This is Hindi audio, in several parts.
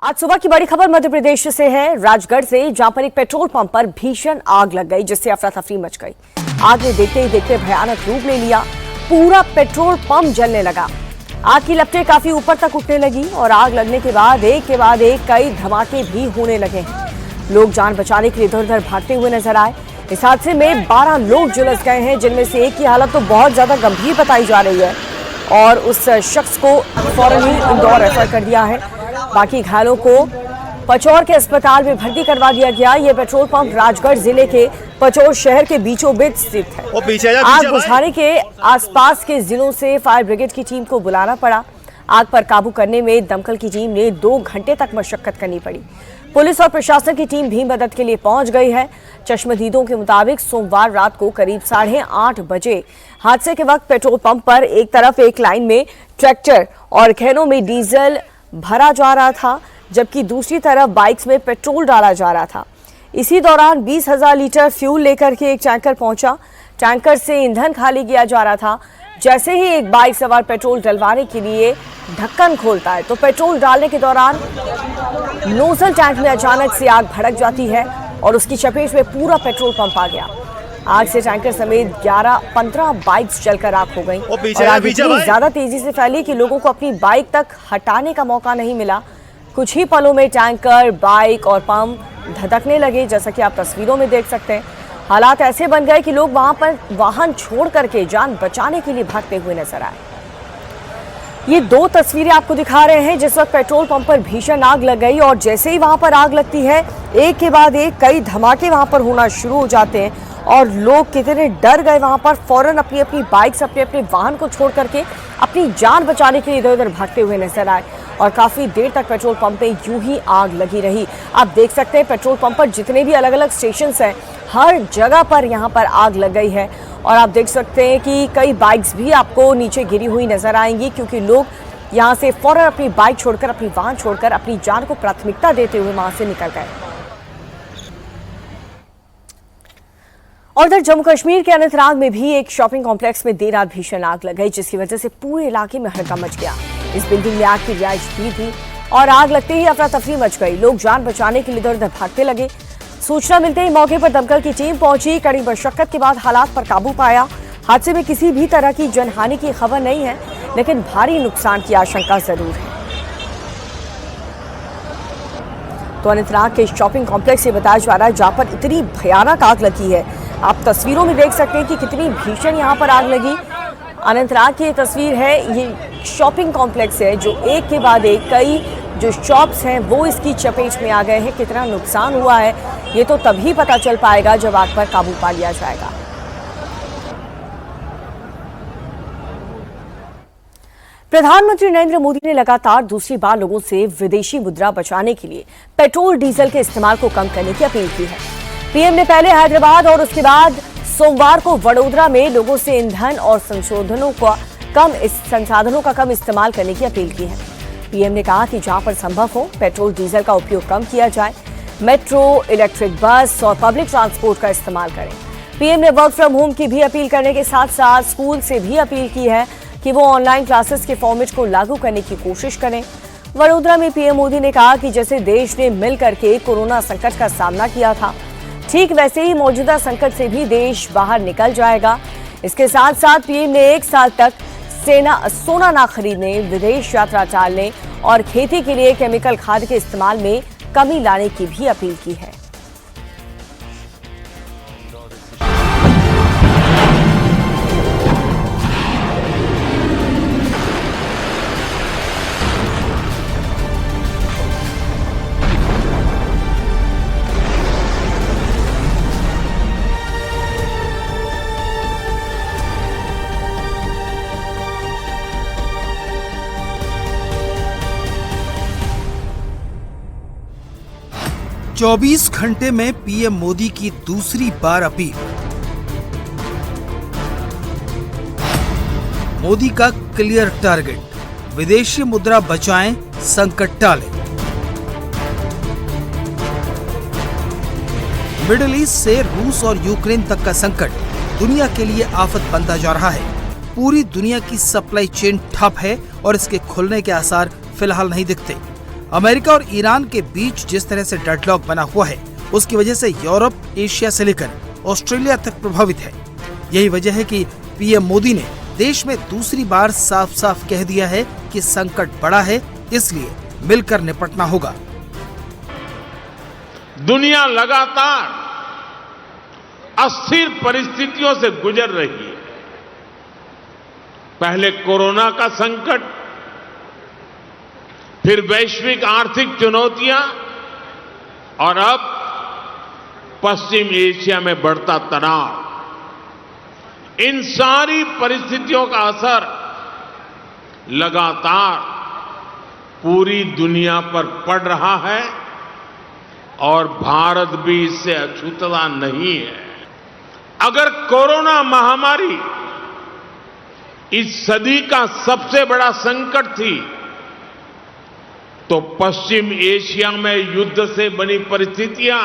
आज सुबह की बड़ी खबर मध्य प्रदेश से है, राजगढ़ से, जहां पर एक पेट्रोल पंप पर भीषण आग लग गई, जिससे अफरा तफरी मच गई। आग ने देखते ही देखते भयानक रूप ले लिया, पूरा पेट्रोल पंप जलने लगा। आग की लपटें काफी ऊपर तक उठने लगी और आग लगने के बाद एक कई धमाके भी होने लगे हैं। लोग जान बचाने के लिए इधर उधर भागते हुए नजर आए। इस हादसे में 12 लोग झुलस गए हैं, जिनमें से एक की हालत तो बहुत ज्यादा गंभीर बताई जा रही है और उस शख्स को फौरन ही इंदौर रेफर कर दिया है। बाकी घायलों को पचौर के अस्पताल में भर्ती करवा दिया गया। ये पेट्रोल पंप राजगढ़ जिले के पचौर शहर के बीचों बीच स्थित है। आग बुझाने के आसपास के जिलों से फायर ब्रिगेड की टीम को बुलाना पड़ा। आग पर काबू करने में दमकल की टीम ने 2 घंटे तक मशक्कत करनी पड़ी। पुलिस और प्रशासन की टीम भी मदद के लिए पहुंच गई है। चश्मदीदों के मुताबिक सोमवार रात को करीब 8:30 बजे हादसे के वक्त पेट्रोल पंप पर एक तरफ एक लाइन में ट्रैक्टर और कैनों में डीजल भरा जा रहा था, जबकि दूसरी तरफ बाइक्स में पेट्रोल डाला जा रहा था। इसी दौरान 20,000 लीटर फ्यूल लेकर के एक टैंकर पहुंचा। टैंकर से ईंधन खाली किया जा रहा था। जैसे ही एक बाइक सवार पेट्रोल डलवाने के लिए ढक्कन खोलता है तो पेट्रोल डालने के दौरान नोजल टैंक में अचानक से आग भड़क जाती है और उसकी चपेट में पूरा पेट्रोल पंप आ गया। आग से टैंकर समेत 11-15 बाइक्स जलकर आग हो गई और आग इतनी ज्यादा तेजी से फैली कि लोगों को अपनी बाइक तक हटाने का मौका नहीं मिला। कुछ ही पलों में टैंकर, बाइक और पंप धधकने लगे, जैसा कि आप तस्वीरों में देख सकते हैं। हालात ऐसे बन गए कि लोग वहां पर वाहन छोड़ करके जान बचाने के लिए भागते हुए नजर आए। ये 2 तस्वीरें आपको दिखा रहे हैं जिस वक्त पेट्रोल पंप पर भीषण आग लग गई और जैसे ही वहां पर आग लगती है, एक के बाद एक कई धमाके वहां पर होना शुरू हो जाते हैं और लोग कितने डर गए। वहां पर फौरन अपनी अपनी बाइक्स, अपने अपने वाहन को छोड़ करके अपनी जान बचाने के लिए इधर उधर भागते हुए नजर आए और काफी देर तक पेट्रोल पंप में यूं ही आग लगी रही। आप देख सकते हैं पेट्रोल पंप पर जितने भी अलग अलग स्टेशन हैं, हर जगह पर यहाँ पर आग लग गई है और आप देख सकते हैं कि कई बाइक्स भी आपको नीचे गिरी हुई नजर आएंगी, क्योंकि लोग यहाँ से फौरन अपनी बाइक छोड़कर, अपनी वाहन छोड़कर अपनी जान को प्राथमिकता देते हुए वहां से निकल गए। और इधर जम्मू कश्मीर के अनंतनाग में भी एक शॉपिंग कॉम्प्लेक्स में देर रात भीषण आग लग गई, जिसकी वजह से पूरे इलाके में हड़कंप मच गया। इस बिल्डिंग में आग की रिहाइश भी थी और आग लगते ही अफरा तफरी मच गई। लोग जान बचाने के लिए इधर उधर भागते लगे। सूचना मिलते ही मौके पर दमकल की टीम पहुंची। कड़ी मशक्कत के बाद हालात पर काबू पाया। हादसे में किसी भी तरह की जनहानि की खबर नहीं है, लेकिन भारी नुकसान की आशंका जरूर है। तो अनंतनाग के शॉपिंग कॉम्प्लेक्स से बताया जा रहा है जहां पर इतनी भयानक आग लगी है। आप तस्वीरों में देख सकते हैं कि कितनी भीषण यहां पर आग लगी। अनंतनाग की ये तस्वीर है, ये शॉपिंग कॉम्प्लेक्स है जो एक के बाद एक कई जो शॉप्स हैं वो इसकी चपेट में आ गए हैं। कितना नुकसान हुआ है ये तो तभी पता चल पाएगा जब आग पर काबू पा लिया जाएगा। प्रधानमंत्री नरेंद्र मोदी ने लगातार दूसरी बार लोगों से विदेशी मुद्रा बचाने के लिए पेट्रोल डीजल के इस्तेमाल को कम करने की अपील की है। पीएम ने पहले हैदराबाद और उसके बाद सोमवार को वडोदरा में लोगों से ईंधन और संसाधनों का कम इस्तेमाल करने की अपील की है। पीएम ने कहा कि जहां पर संभव हो पेट्रोल डीजल का उपयोग कम किया जाए। मेट्रो, इलेक्ट्रिक बस और पब्लिक ट्रांसपोर्ट का इस्तेमाल करें। पीएम ने वर्क फ्रॉम होम की भी अपील करने के साथ साथ स्कूल से भी अपील की है कि वो ऑनलाइन क्लासेस के फॉर्मेट को लागू करने की कोशिश करें। वडोदरा में पीएम मोदी ने कहा कि जैसे देश ने मिल करके कोरोना संकट का सामना किया था, ठीक वैसे ही मौजूदा संकट से भी देश बाहर निकल जाएगा। इसके साथ साथ पीएम ने 1 साल तक सोना ना खरीदने, विदेश यात्रा टालने और खेती के लिए केमिकल खाद के इस्तेमाल में कमी लाने की भी अपील की है। चौबीस घंटे में पीएम मोदी की दूसरी बार अपील। मोदी का क्लियर टारगेट, विदेशी मुद्रा बचाएं, संकट टालें। मिडिल ईस्ट से रूस और यूक्रेन तक का संकट दुनिया के लिए आफत बनता जा रहा है। पूरी दुनिया की सप्लाई चेन ठप है और इसके खुलने के आसार फिलहाल नहीं दिखते। अमेरिका और ईरान के बीच जिस तरह से डेडलॉक बना हुआ है, उसकी वजह से यूरोप, एशिया से लेकर ऑस्ट्रेलिया तक प्रभावित है। यही वजह है कि पीएम मोदी ने देश में दूसरी बार साफ साफ कह दिया है कि संकट बड़ा है, इसलिए मिलकर निपटना होगा। दुनिया लगातार अस्थिर परिस्थितियों से गुजर रही है। पहले कोरोना का संकट, फिर वैश्विक आर्थिक चुनौतियां और अब पश्चिम एशिया में बढ़ता तनाव। इन सारी परिस्थितियों का असर लगातार पूरी दुनिया पर पड़ रहा है और भारत भी इससे अछूता नहीं है। अगर कोरोना महामारी इस सदी का सबसे बड़ा संकट थी, तो पश्चिम एशिया में युद्ध से बनी परिस्थितियां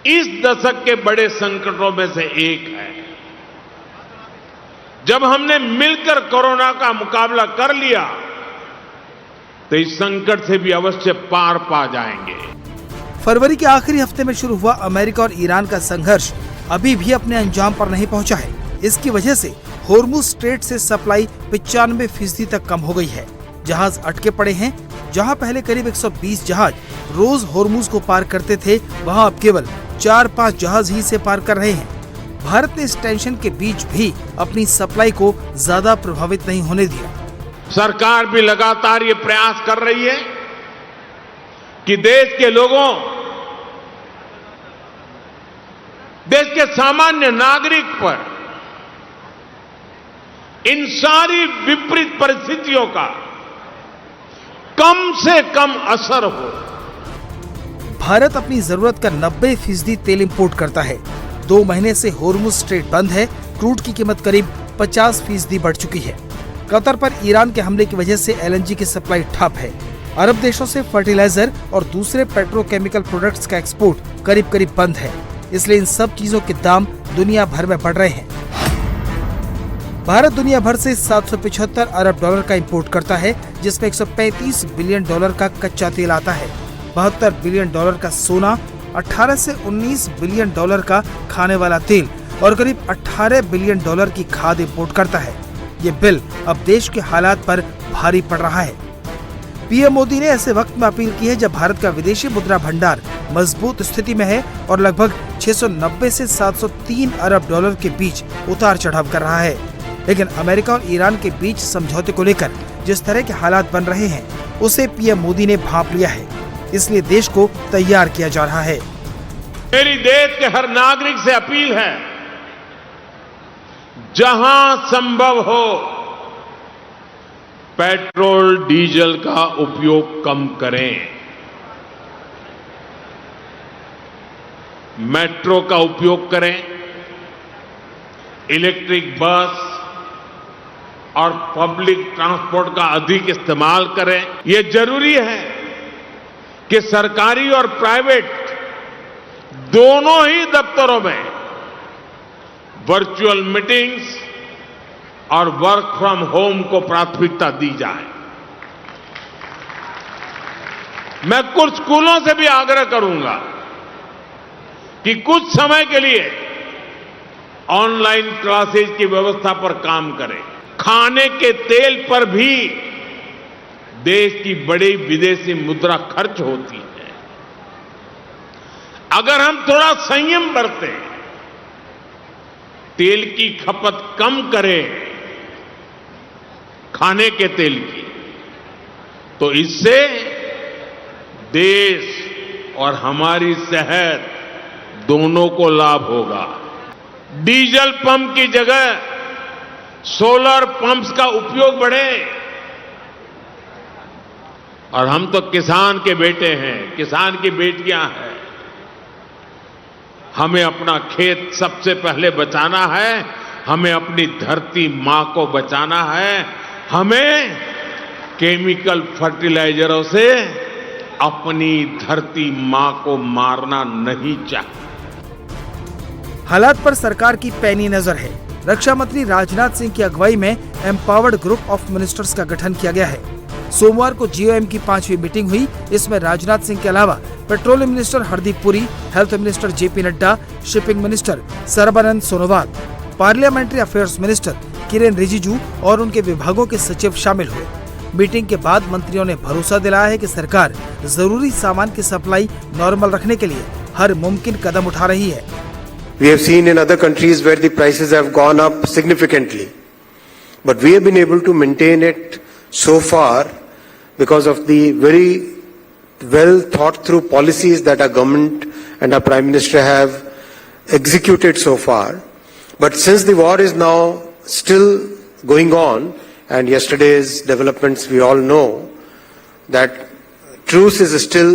इस दशक के बड़े संकटों में से एक है। जब हमने मिलकर कोरोना का मुकाबला कर लिया, तो इस संकट से भी अवश्य पार पा जाएंगे। फरवरी के आखिरी हफ्ते में शुरू हुआ अमेरिका और ईरान का संघर्ष अभी भी अपने अंजाम पर नहीं पहुंचा है। इसकी वजह से होर्मुज स्ट्रेट से सप्लाई 95% तक कम हो गई है। जहाज अटके पड़े हैं। जहां पहले करीब 120 जहाज रोज होर्मुज को पार करते थे, वहां अब केवल 4-5 जहाज ही से पार कर रहे हैं। भारत ने इस टेंशन के बीच भी अपनी सप्लाई को ज्यादा प्रभावित नहीं होने दिया। सरकार भी लगातार ये प्रयास कर रही है कि देश के लोगों, देश के सामान्य नागरिक पर इन सारी विपरीत परिस्थितियों का कम से कम असर हो। भारत अपनी जरूरत का 90% तेल इंपोर्ट करता है। 2 महीने से होर्मुज स्ट्रेट बंद है। क्रूड की कीमत करीब 50% बढ़ चुकी है। कतर पर ईरान के हमले की वजह से एलएनजी की सप्लाई ठप है। अरब देशों से फर्टिलाइजर और दूसरे पेट्रोकेमिकल प्रोडक्ट्स का एक्सपोर्ट करीब करीब बंद है। इसलिए इन सब चीजों के दाम दुनिया भर में बढ़ रहे हैं। भारत दुनिया भर से 775 अरब डॉलर का इंपोर्ट करता है, जिसमें 135 बिलियन डॉलर का कच्चा तेल आता है, 72 बिलियन डॉलर का सोना, 18 से 19 बिलियन डॉलर का खाने वाला तेल और करीब 18 बिलियन डॉलर की खाद इंपोर्ट करता है। ये बिल अब देश के हालात पर भारी पड़ रहा है। पीएम मोदी ने ऐसे वक्त में अपील की है जब भारत का विदेशी मुद्रा भंडार मजबूत स्थिति में है और लगभग 690 से 703 अरब डॉलर के बीच उतार चढ़ाव कर रहा है। लेकिन अमेरिका और ईरान के बीच समझौते को लेकर जिस तरह के हालात बन रहे हैं, उसे पीएम मोदी ने भांप लिया है। इसलिए देश को तैयार किया जा रहा है। मेरी देश के हर नागरिक से अपील है, जहां संभव हो पेट्रोल डीजल का उपयोग कम करें। मेट्रो का उपयोग करें, इलेक्ट्रिक बस और पब्लिक ट्रांसपोर्ट का अधिक इस्तेमाल करें। यह जरूरी है कि सरकारी और प्राइवेट दोनों ही दफ्तरों में वर्चुअल मीटिंग्स और वर्क फ्रॉम होम को प्राथमिकता दी जाए। मैं कुछ स्कूलों से भी आग्रह करूंगा कि कुछ समय के लिए ऑनलाइन क्लासेज की व्यवस्था पर काम करें। खाने के तेल पर भी देश की बड़ी विदेशी मुद्रा खर्च होती है। अगर हम थोड़ा संयम बरतें, तेल की खपत कम करें, खाने के तेल की, तो इससे देश और हमारी सेहत दोनों को लाभ होगा। डीजल पंप की जगह सोलर पंप्स का उपयोग बढ़े। और हम तो किसान के बेटे हैं, किसान की बेटियां हैं। हमें अपना खेत सबसे पहले बचाना है, हमें अपनी धरती मां को बचाना है। हमें केमिकल फर्टिलाइजरों से अपनी धरती मां को मारना नहीं चाहिए। हालात पर सरकार की पैनी नजर है। रक्षा मंत्री राजनाथ सिंह की अगुवाई में एम्पावर्ड ग्रुप ऑफ मिनिस्टर्स का गठन किया गया है। सोमवार को जीओएम की 5वीं मीटिंग हुई। इसमें राजनाथ सिंह के अलावा petroleum minister Hardeep Puri, health minister JP Nadda, shipping minister Sarbananda Sonowal, parliamentary affairs minister Kiren Rijiju और उनके विभागों के सचिव शामिल हुए। मीटिंग के बाद मंत्रियों ने भरोसा दिलाया है कि सरकार जरूरी सामान की सप्लाई नॉर्मल रखने के लिए हर मुमकिन कदम उठा रही है। We have seen in other countries where the prices have gone up significantly, but we have been able to maintain it so far because of the very well thought through policies that our government and our Prime Minister have executed so far. But since the war is now still going on, and yesterday's developments we all know that truce is still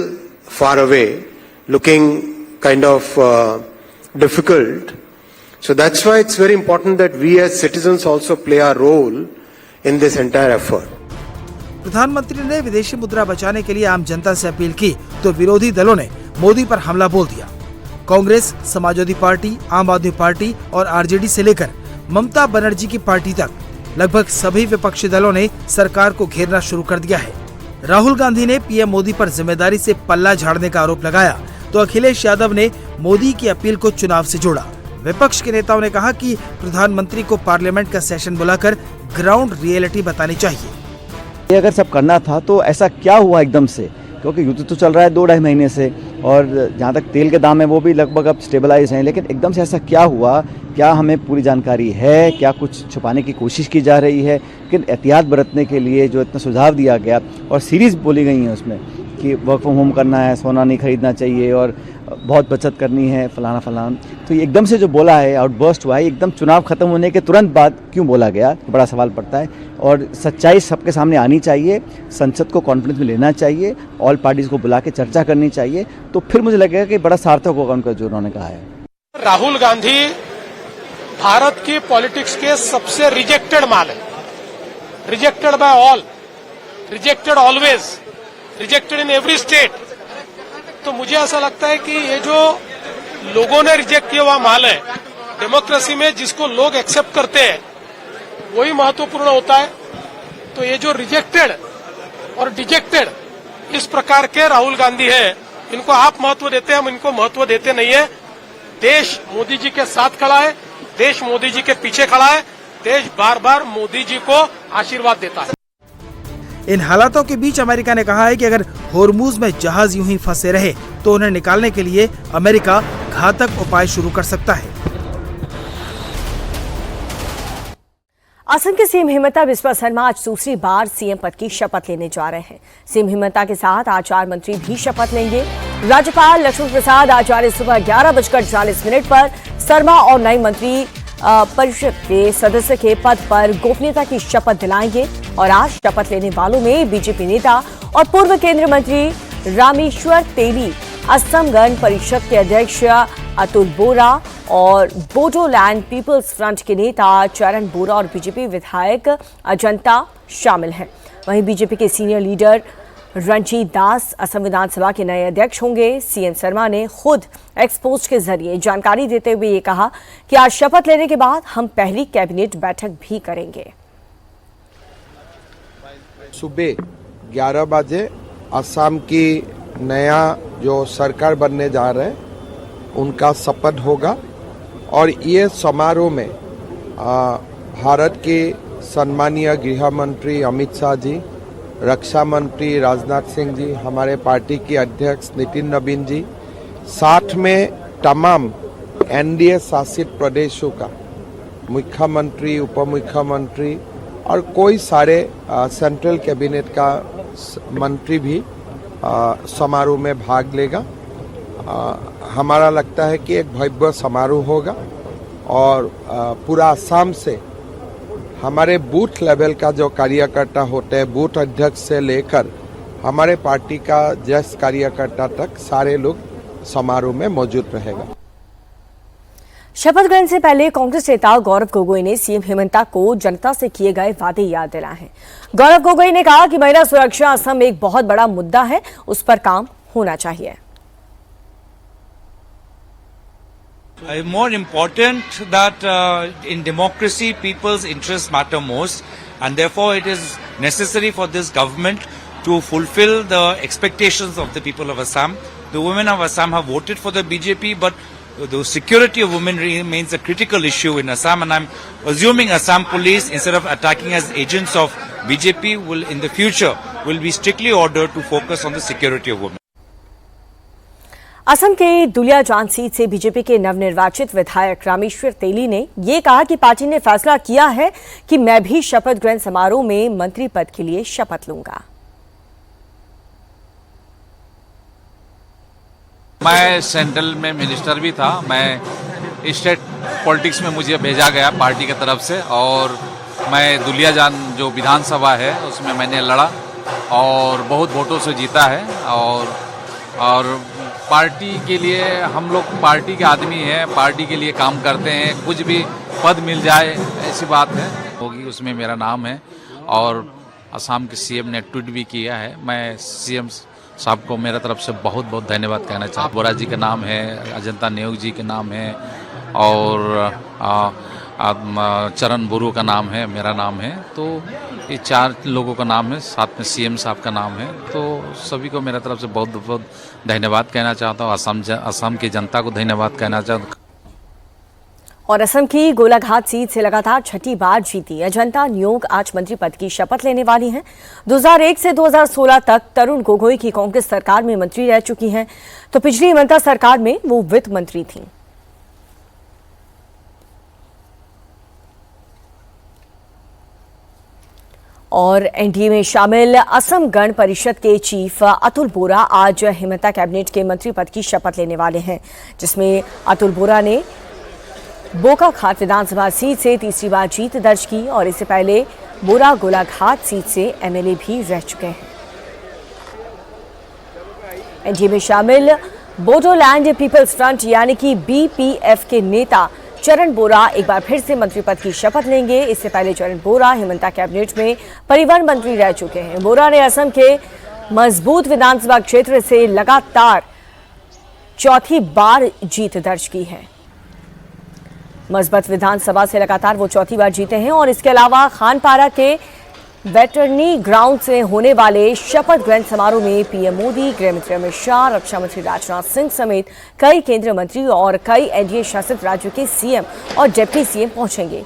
far away, looking kind of difficult. So that's why it's very important that we as citizens also play our role in this entire effort. प्रधानमंत्री ने विदेशी मुद्रा बचाने के लिए आम जनता से अपील की तो विरोधी दलों ने मोदी पर हमला बोल दिया। कांग्रेस, समाजवादी पार्टी, आम आदमी पार्टी और आरजेडी से लेकर ममता बनर्जी की पार्टी तक लगभग सभी विपक्षी दलों ने सरकार को घेरना शुरू कर दिया है। राहुल गांधी ने पीएम मोदी पर जिम्मेदारी से पल्ला झाड़ने का आरोप लगाया तो अखिलेश यादव ने मोदी की अपील को चुनाव से जोड़ा। विपक्ष के नेताओं ने कहा कि प्रधानमंत्री को पार्लियामेंट का सेशन बुलाकर ग्राउंड रियलिटी बतानी चाहिए। ये अगर सब करना था तो ऐसा क्या हुआ एकदम से, क्योंकि युद्ध तो चल रहा है 2-2.5 महीने से और जहाँ तक तेल के दाम है वो भी लगभग अब स्टेबलाइज हैं, लेकिन एकदम से ऐसा क्या हुआ? क्या हमें पूरी जानकारी है? क्या कुछ छुपाने की कोशिश की जा रही है? लेकिन एहतियात बरतने के लिए जो इतना सुझाव दिया गया और सीरीज बोली गई है उसमें कि वर्क फ्रॉम होम करना है, सोना नहीं खरीदना चाहिए और बहुत बचत करनी है, फलाना फलाना, तो ये एकदम से जो बोला है, आउटबर्स्ट हुआ है, एकदम चुनाव खत्म होने के तुरंत बाद क्यों बोला गया, बड़ा सवाल पड़ता है। और सच्चाई सबके सामने आनी चाहिए, संसद को कॉन्फ्रेंस में लेना चाहिए, ऑल पार्टीज को बुला के चर्चा करनी चाहिए, तो फिर मुझे लगेगा कि बड़ा सार्थक होगा उनका जो उन्होंने कहा है। राहुल गांधी भारत की पॉलिटिक्स के सबसे रिजेक्टेड माल है, rejected by all, rejected always, rejected in every state. तो मुझे ऐसा लगता है कि ये जो लोगों ने रिजेक्ट किया हुआ माल है, डेमोक्रेसी में जिसको लोग एक्सेप्ट करते हैं वही महत्वपूर्ण होता है। तो ये जो रिजेक्टेड और डिजेक्टेड इस प्रकार के राहुल गांधी है, इनको आप महत्व देते हैं, हम इनको महत्व देते नहीं है। देश मोदी जी के साथ खड़ा है, देश मोदी जी के पीछे खड़ा है, देश बार बार मोदी जी को आशीर्वाद देता है। इन हालातों के बीच अमेरिका ने कहा है कि अगर होर्मुज में जहाज यूं ही फंसे रहे तो उन्हें निकालने के लिए अमेरिका घातक उपाय शुरू कर सकता है। असम के सीएम हिमंता बिस्वा शर्मा आज दूसरी बार सीएम पद की शपथ लेने जा रहे हैं। सीएम हिमंता के साथ आज 4 मंत्री भी शपथ लेंगे। राज्यपाल लक्ष्मण प्रसाद आचार्य सुबह 11:40 पर शर्मा और नए मंत्री परिषद के सदस्य के पद पर गोपनीयता की शपथ दिलाएंगे। और आज शपथ लेने वालों में बीजेपी नेता और पूर्व केंद्रीय मंत्री रामेश्वर तेली, असम गण परिषद के अध्यक्ष अतुल बोरा और बोडोलैंड पीपल्स फ्रंट के नेता चरण बोरा और बीजेपी विधायक अजंता शामिल हैं। वहीं बीजेपी के सीनियर लीडर रणजीत दास असम विधानसभा के नए अध्यक्ष होंगे। सीएम शर्मा ने खुद एक्सपोस्ट के जरिए जानकारी देते हुए ये कहा कि आज शपथ लेने के बाद हम पहली कैबिनेट बैठक भी करेंगे। सुबह 11 बजे असम की नया जो सरकार बनने जा रहे हैं उनका शपथ होगा और ये समारोह में भारत के सम्मानीय गृह मंत्री अमित शाह जी, रक्षा मंत्री राजनाथ सिंह जी, हमारे पार्टी के अध्यक्ष नितिन नवीन जी, साथ में तमाम एनडीए शासित प्रदेशों का मुख्यमंत्री, उप मुख्यमंत्री और कोई सारे सेंट्रल कैबिनेट का मंत्री भी समारोह में भाग लेगा। हमारा लगता है कि एक भव्य समारोह होगा और पूरा असम से हमारे बूथ लेवल का जो कार्यकर्ता होते हैं, बूथ अध्यक्ष से लेकर हमारे पार्टी का ज्येष्ठ कार्यकर्ता तक सारे लोग समारोह में मौजूद रहेगा। शपथ ग्रहण से पहले कांग्रेस नेता गौरव गोगोई ने सीएम हिमंता को जनता से किए गए वादे याद दिलाए हैं। गौरव गोगोई ने कहा कि महिला सुरक्षा असम में एक बहुत बड़ा मुद्दा है, उस पर काम होना चाहिए। More important that in democracy people's interests matter most and therefore it is necessary for this government to fulfill the expectations of the people of Assam. The women of Assam have voted for the BJP, but the security of women remains a critical issue in Assam, and I'm assuming Assam police, instead of attacking as agents of BJP, will in the future will be strictly ordered to focus on the security of women. Assam के दुलियाजान सीट से बीजेपी के नवनिर्वाचित विधायक रामेश्वर तेली ने ये कहा कि पार्टी ने फैसला किया है कि मैं भी शपथ ग्रहण समारोह में मंत्री पद के लिए शपथ लूंगा। मैं सेंट्रल में मिनिस्टर भी था, मैं स्टेट पॉलिटिक्स में मुझे भेजा गया पार्टी की तरफ से, और मैं दुलियाजान जो विधानसभा है उसमें मैंने लड़ा और बहुत वोटों से जीता है। और पार्टी के लिए हम लोग पार्टी के आदमी हैं, पार्टी के लिए काम करते हैं, कुछ भी पद मिल जाए ऐसी बात है होगी, उसमें मेरा नाम है। और असम के सीएम ने ट्वीट भी किया है। मैं सीएम साहब को मेरा तरफ से बहुत बहुत धन्यवाद कहना चाहता हूँ। बोरा जी का नाम है, अजंता नेयोग जी के नाम है, और चरण बुरू का नाम है, मेरा नाम है। तो ये 4 लोगों का नाम है, साथ में सीएम साहब का नाम है। तो सभी को मेरा तरफ से बहुत बहुत धन्यवाद कहना चाहता हूँ। असम की जनता को धन्यवाद कहना चाहता हूँ। और असम की गोलाघाट सीट से लगातार छठी बार जीती अजंता नेयोग आज मंत्री पद की शपथ लेने वाली हैं। 2001 से 2016 तक तरुण गोगोई की कांग्रेस सरकार में मंत्री रह चुकी हैं, तो पिछली हिमंता सरकार में वो वित्त मंत्री थीं। और एनडीए में शामिल असम गण परिषद के चीफ अतुल बोरा आज हिमंता कैबिनेट के मंत्री पद की शपथ लेने वाले हैं, जिसमें अतुल बोरा ने बोकाखात विधानसभा सीट से तीसरी बार जीत दर्ज की और इससे पहले बोरा गोलाघाट सीट से एमएलए भी रह चुके हैं। एनडीए में शामिल बोडोलैंड पीपल्स फ्रंट यानी कि बीपीएफ के नेता चरण बोरा एक बार फिर से मंत्री पद की शपथ लेंगे। इससे पहले चरण बोरा हिमंता कैबिनेट में परिवहन मंत्री रह चुके हैं। बोरा ने असम के मजबूत विधानसभा क्षेत्र से लगातार चौथी बार जीत दर्ज की है। मजबूत विधानसभा से लगातार वो चौथी बार जीते हैं और इसके अलावा खानपारा के वेटरनी ग्राउंड से होने वाले शपथ ग्रहण समारोह में पीएम मोदी, गृह मंत्री अमित शाह, रक्षा मंत्री राजनाथ सिंह समेत कई केंद्रीय मंत्री और कई एनडीए शासित राज्यों के सीएम और डिप्टी सीएम पहुंचेंगे।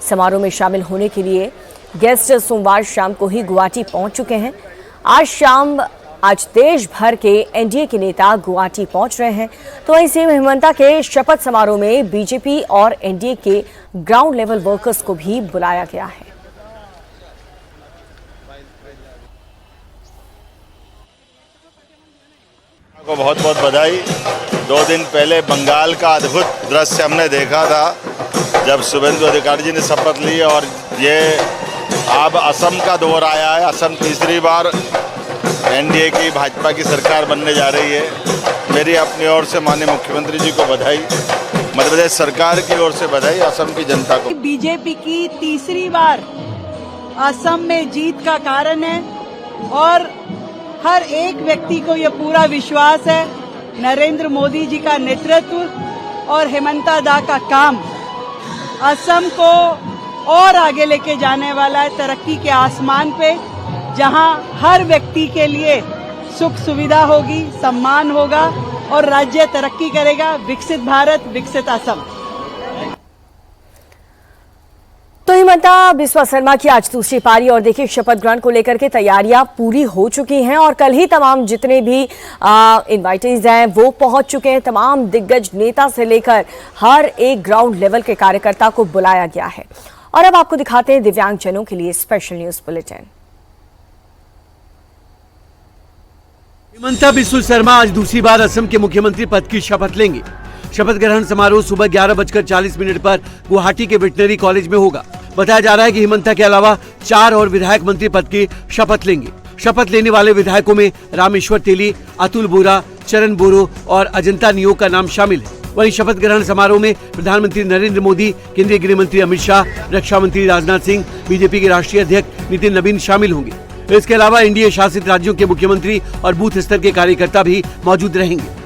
समारोह में शामिल होने के लिए गेस्ट सोमवार शाम को ही गुवाहाटी पहुंच चुके हैं। आज देश भर के एनडीए के नेता गुवाहाटी पहुंच रहे हैं। तो वहीं सीएम हिमंता के शपथ समारोह में बीजेपी और एनडीए के ग्राउंड लेवल वर्कर्स को भी बुलाया गया है। को बहुत बहुत बधाई। 2 दिन पहले बंगाल का अद्भुत दृश्य हमने देखा था जब शुभेंदु अधिकारी जी ने शपथ ली, और ये अब असम का दौर आया है। असम तीसरी बार एनडीए की भाजपा की सरकार बनने जा रही है। मेरी अपनी ओर से माननीय मुख्यमंत्री जी को बधाई, मध्य प्रदेश सरकार की ओर से बधाई, असम की जनता को। बीजेपी की तीसरी बार असम में जीत का कारण है और हर एक व्यक्ति को यह पूरा विश्वास है नरेंद्र मोदी जी का नेतृत्व और हिमंता दा का काम असम को और आगे लेके जाने वाला है, तरक्की के आसमान पे, जहां हर व्यक्ति के लिए सुख सुविधा होगी, सम्मान होगा और राज्य तरक्की करेगा। विकसित भारत, विकसित असम। तो हिमंता बिस्वा शर्मा की आज दूसरी पारी और देखिए शपथ ग्रहण को लेकर के तैयारियां पूरी हो चुकी हैं और कल ही तमाम जितने भी इनवाइटीज हैं वो पहुंच चुके हैं। तमाम दिग्गज नेता से लेकर हर एक ग्राउंड लेवल के कार्यकर्ता को बुलाया गया है। और अब आपको दिखाते हैं दिव्यांगजनों के लिए special news bulletin. Himanta Biswa Sharma आज दूसरी बार असम के मुख्यमंत्री पद की शपथ लेंगे। शपथ ग्रहण समारोह सुबह 11:40 पर गुवाहाटी के वेटनरी कॉलेज में होगा। बताया जा रहा है कि हिमंता के अलावा 4 और विधायक मंत्री पद की शपथ लेंगे। शपथ लेने वाले विधायकों में रामेश्वर तेली, अतुल बोरा, चरण बोरो और अजंता नेयोग का नाम शामिल है। वहीं शपथ ग्रहण समारोह में प्रधानमंत्री नरेंद्र मोदी, केंद्रीय गृह मंत्री अमित शाह, रक्षा मंत्री राजनाथ सिंह, बीजेपी के राष्ट्रीय अध्यक्ष नितिन नवीन शामिल होंगे। इसके अलावा एनडीए शासित राज्यों के मुख्यमंत्री और बूथ स्तर के कार्यकर्ता भी मौजूद रहेंगे।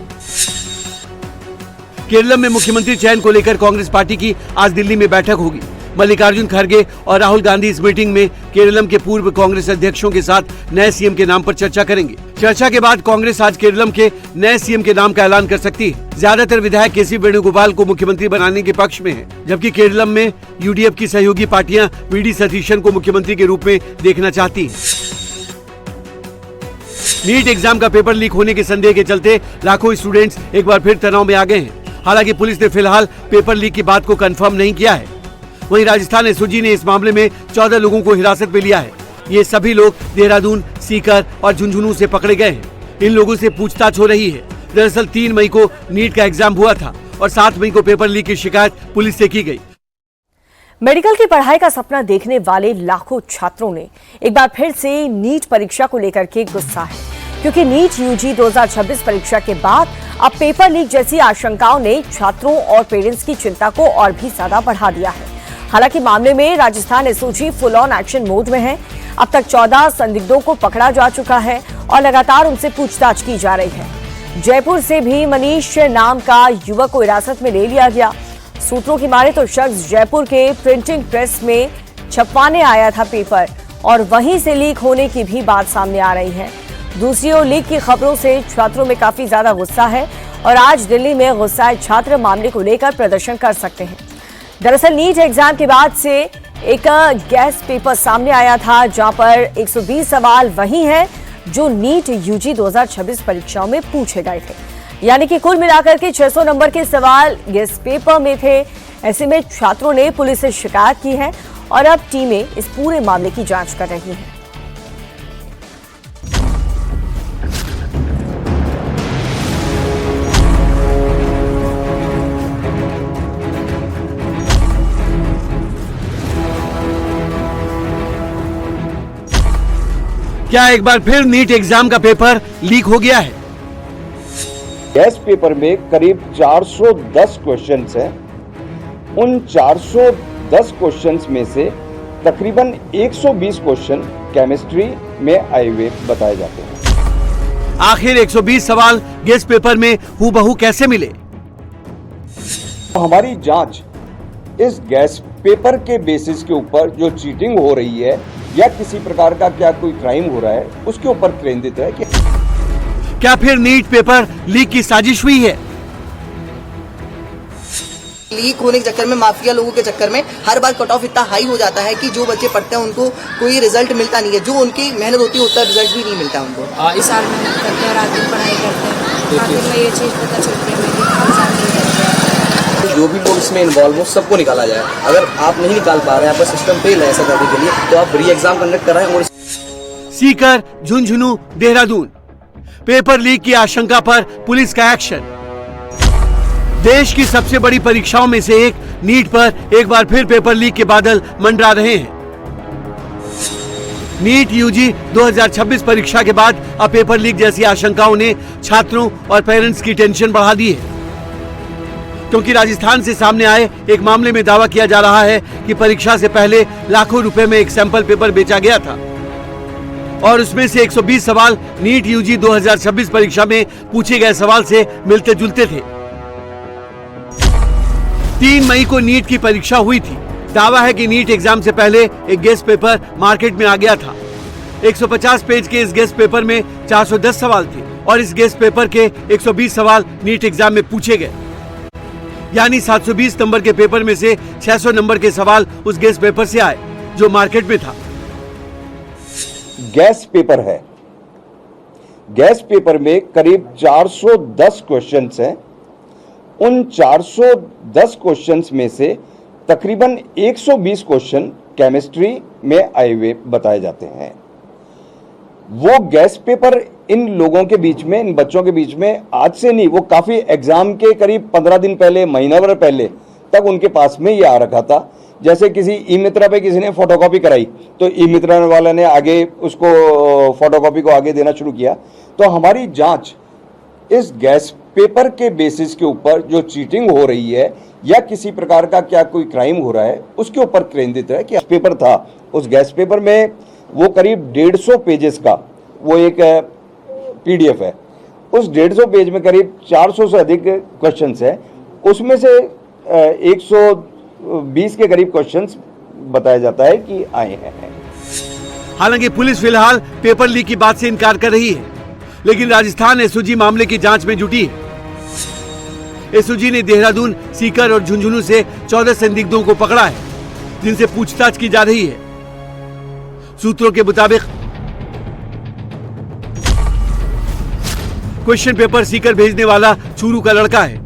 केरल में मुख्यमंत्री चयन को लेकर कांग्रेस पार्टी की आज दिल्ली में बैठक होगी। मल्लिकार्जुन खड़गे और राहुल गांधी इस मीटिंग में केरलम के पूर्व कांग्रेस अध्यक्षों के साथ नए सीएम के नाम पर चर्चा करेंगे। चर्चा के बाद कांग्रेस आज केरलम के नए सीएम के नाम का ऐलान कर सकती है। ज्यादातर विधायक केसी वेणुगोपाल को मुख्यमंत्री बनाने के पक्ष में हैं, जबकि केरलम में यूडीएफ की सहयोगी पार्टियां वीडी सतीशन को मुख्यमंत्री के रूप में देखना चाहती हैं। नीट एग्जाम का पेपर लीक होने के संदेह के चलते लाखों स्टूडेंट्स एक बार फिर तनाव में आ गए हैं। हालांकि पुलिस ने फिलहाल पेपर लीक की बात को कंफर्म नहीं किया है। वहीं राजस्थान एसओजी ने इस मामले में 14 लोगों को हिरासत में लिया है। ये सभी लोग देहरादून, सीकर और झुंझुनू से पकड़े गए हैं। इन लोगों से पूछताछ हो रही है। दरअसल 3 मई को नीट का एग्जाम हुआ था और 7 मई को पेपर लीक की शिकायत पुलिस से की गई। मेडिकल की पढ़ाई का सपना देखने वाले लाखों छात्रों ने एक बार फिर से नीट परीक्षा को लेकर के गुस्सा है, क्योंकि नीट यूजी 2026 परीक्षा के बाद अब पेपर लीक जैसी आशंकाओं ने छात्रों और पेरेंट्स की चिंता को और भी ज्यादा बढ़ा दिया है। हालांकि मामले में Rajasthan SOG full on action mode में है। अब तक 14 संदिग्धों को पकड़ा जा चुका है और लगातार उनसे पूछताछ की जा रही है। जयपुर से भी मनीष नाम का युवक को हिरासत में ले लिया गया। सूत्रों की माने तो शख्स जयपुर के प्रिंटिंग प्रेस में छपवाने आया था पेपर, और वहीं से लीक होने की भी बात सामने आ रही है। दूसरी ओर लीक की खबरों से छात्रों में काफी ज्यादा गुस्सा है और आज दिल्ली में गुस्साए छात्र मामले को लेकर प्रदर्शन कर सकते हैं। दरअसल नीट एग्जाम के बाद से एक गैस पेपर सामने आया था, जहां पर 120 सवाल वही हैं जो नीट यूजी 2026 परीक्षाओं में पूछे गए थे। यानी कि कुल मिलाकर के 600 नंबर के सवाल गैस पेपर में थे। ऐसे में छात्रों ने पुलिस से शिकायत की है और अब टीमें इस पूरे मामले की जांच कर रही हैं। क्या एक बार फिर नीट एग्जाम का पेपर लीक हो गया है? गैस पेपर में करीब 410 क्वेश्चंस हैं। उन 410 क्वेश्चंस में से तकरीबन 120 क्वेश्चन केमिस्ट्री में आए हुए बताए जाते हैं। आखिर 120 सवाल गैस पेपर में हूबहू कैसे मिले? हमारी जांच इस गैस पेपर के बेसिस के ऊपर जो चीटिंग हो रही है या किसी प्रकार का क्या कोई क्राइम हो रहा है उसके ऊपर केंद्रित है कि क्या फिर नीट पेपर लीक की साजिश हुई है? लीक होने के चक्कर में, माफिया लोगों के चक्कर में हर बार कट ऑफ इतना हाई हो जाता है कि जो बच्चे पढ़ते हैं उनको कोई रिजल्ट मिलता नहीं है। जो उनकी मेहनत होती है उतना रिजल्ट भी नहीं मिलता उनको। इस साल मेहनत करते हैं, रात दिन पढ़ाई करते हैं, आखिर में ये चीज़ पता चलती है एग्जाम नहीं करते हैं। जो भी लोग इसमें इन्वॉल्व हो सबको निकाला जाए। अगर आप नहीं निकाल पा रहे हैं, आपका सिस्टम फेल है ऐसा करने के लिए, तो आप री एग्जाम कंडक्ट कराएं। और सीकर, झुंझुनू, देहरादून पेपर लीक की आशंका पर पुलिस का एक्शन। देश की सबसे बड़ी परीक्षाओं में से एक नीट पर एक बार फिर पेपर लीक के बादल मंडरा रहे हैं। नीट यूजी 2026 परीक्षा के बाद अब पेपर लीक जैसी आशंकाओं ने छात्रों और पेरेंट्स की टेंशन बढ़ा दी है, क्योंकि राजस्थान से सामने आए एक मामले में दावा किया जा रहा है कि परीक्षा से पहले लाखों रुपए में एक सैंपल पेपर बेचा गया था और उसमें से 120 सवाल नीट यूजी 2026 परीक्षा में पूछे गए सवाल से मिलते जुलते थे। 3 मई को नीट की परीक्षा हुई थी। दावा है कि नीट एग्जाम से पहले एक गेस्ट पेपर मार्केट में आ गया था। 150 पेज के इस गेस्ट पेपर में 410 सवाल थे और इस गेस्ट पेपर के 120 सवाल नीट एग्जाम में पूछे गए। यानी 720 नंबर के पेपर में से 600 नंबर के सवाल उस गेस्ट पेपर से आए जो मार्केट में था। गैस पेपर है। गैस पेपर में करीब 410 क्वेश्चंस हैं। उन 410 क्वेश्चंस में से तकरीबन 120 क्वेश्चन केमिस्ट्री में आए हुए बताए जाते हैं। वो गैस पेपर इन लोगों के बीच में, इन बच्चों के बीच में आज से नहीं, वो काफी एग्जाम के करीब 15 दिन पहले, महीना भर पहले तक उनके पास में ये आ रखा था। जैसे किसी ई मित्रा पे किसी ने फोटोकॉपी कराई तो ई मित्रा वाले ने आगे उसको फोटोकॉपी को आगे देना शुरू किया। तो हमारी जांच इस गैस पेपर के बेसिस के ऊपर जो चीटिंग हो रही है या किसी प्रकार का क्या कोई क्राइम हो रहा है उसके ऊपर केंद्रित है कि पेपर था। उस गैस पेपर में वो करीब 150 पेजेस का वो एक PDF है। उस 150 पेज में करीब 400 से अधिक क्वेश्चंस है। उसमें से 120 के करीब क्वेश्चंस बताया जाता है कि आए हैं। हालांकि पुलिस फिलहाल पेपर लीक की बात से इनकार कर रही है, लेकिन राजस्थान एसओजी मामले की जांच में जुटी है। एसओजी ने देहरादून, सीकर और झुंझुनू से 14 संदिग्धों को पकड़ा है, जिनसे पूछताछ की जा रही है। सूत्रों के मुताबिक क्वेश्चन पेपर सीकर भेजने वाला चूरू का लड़का है,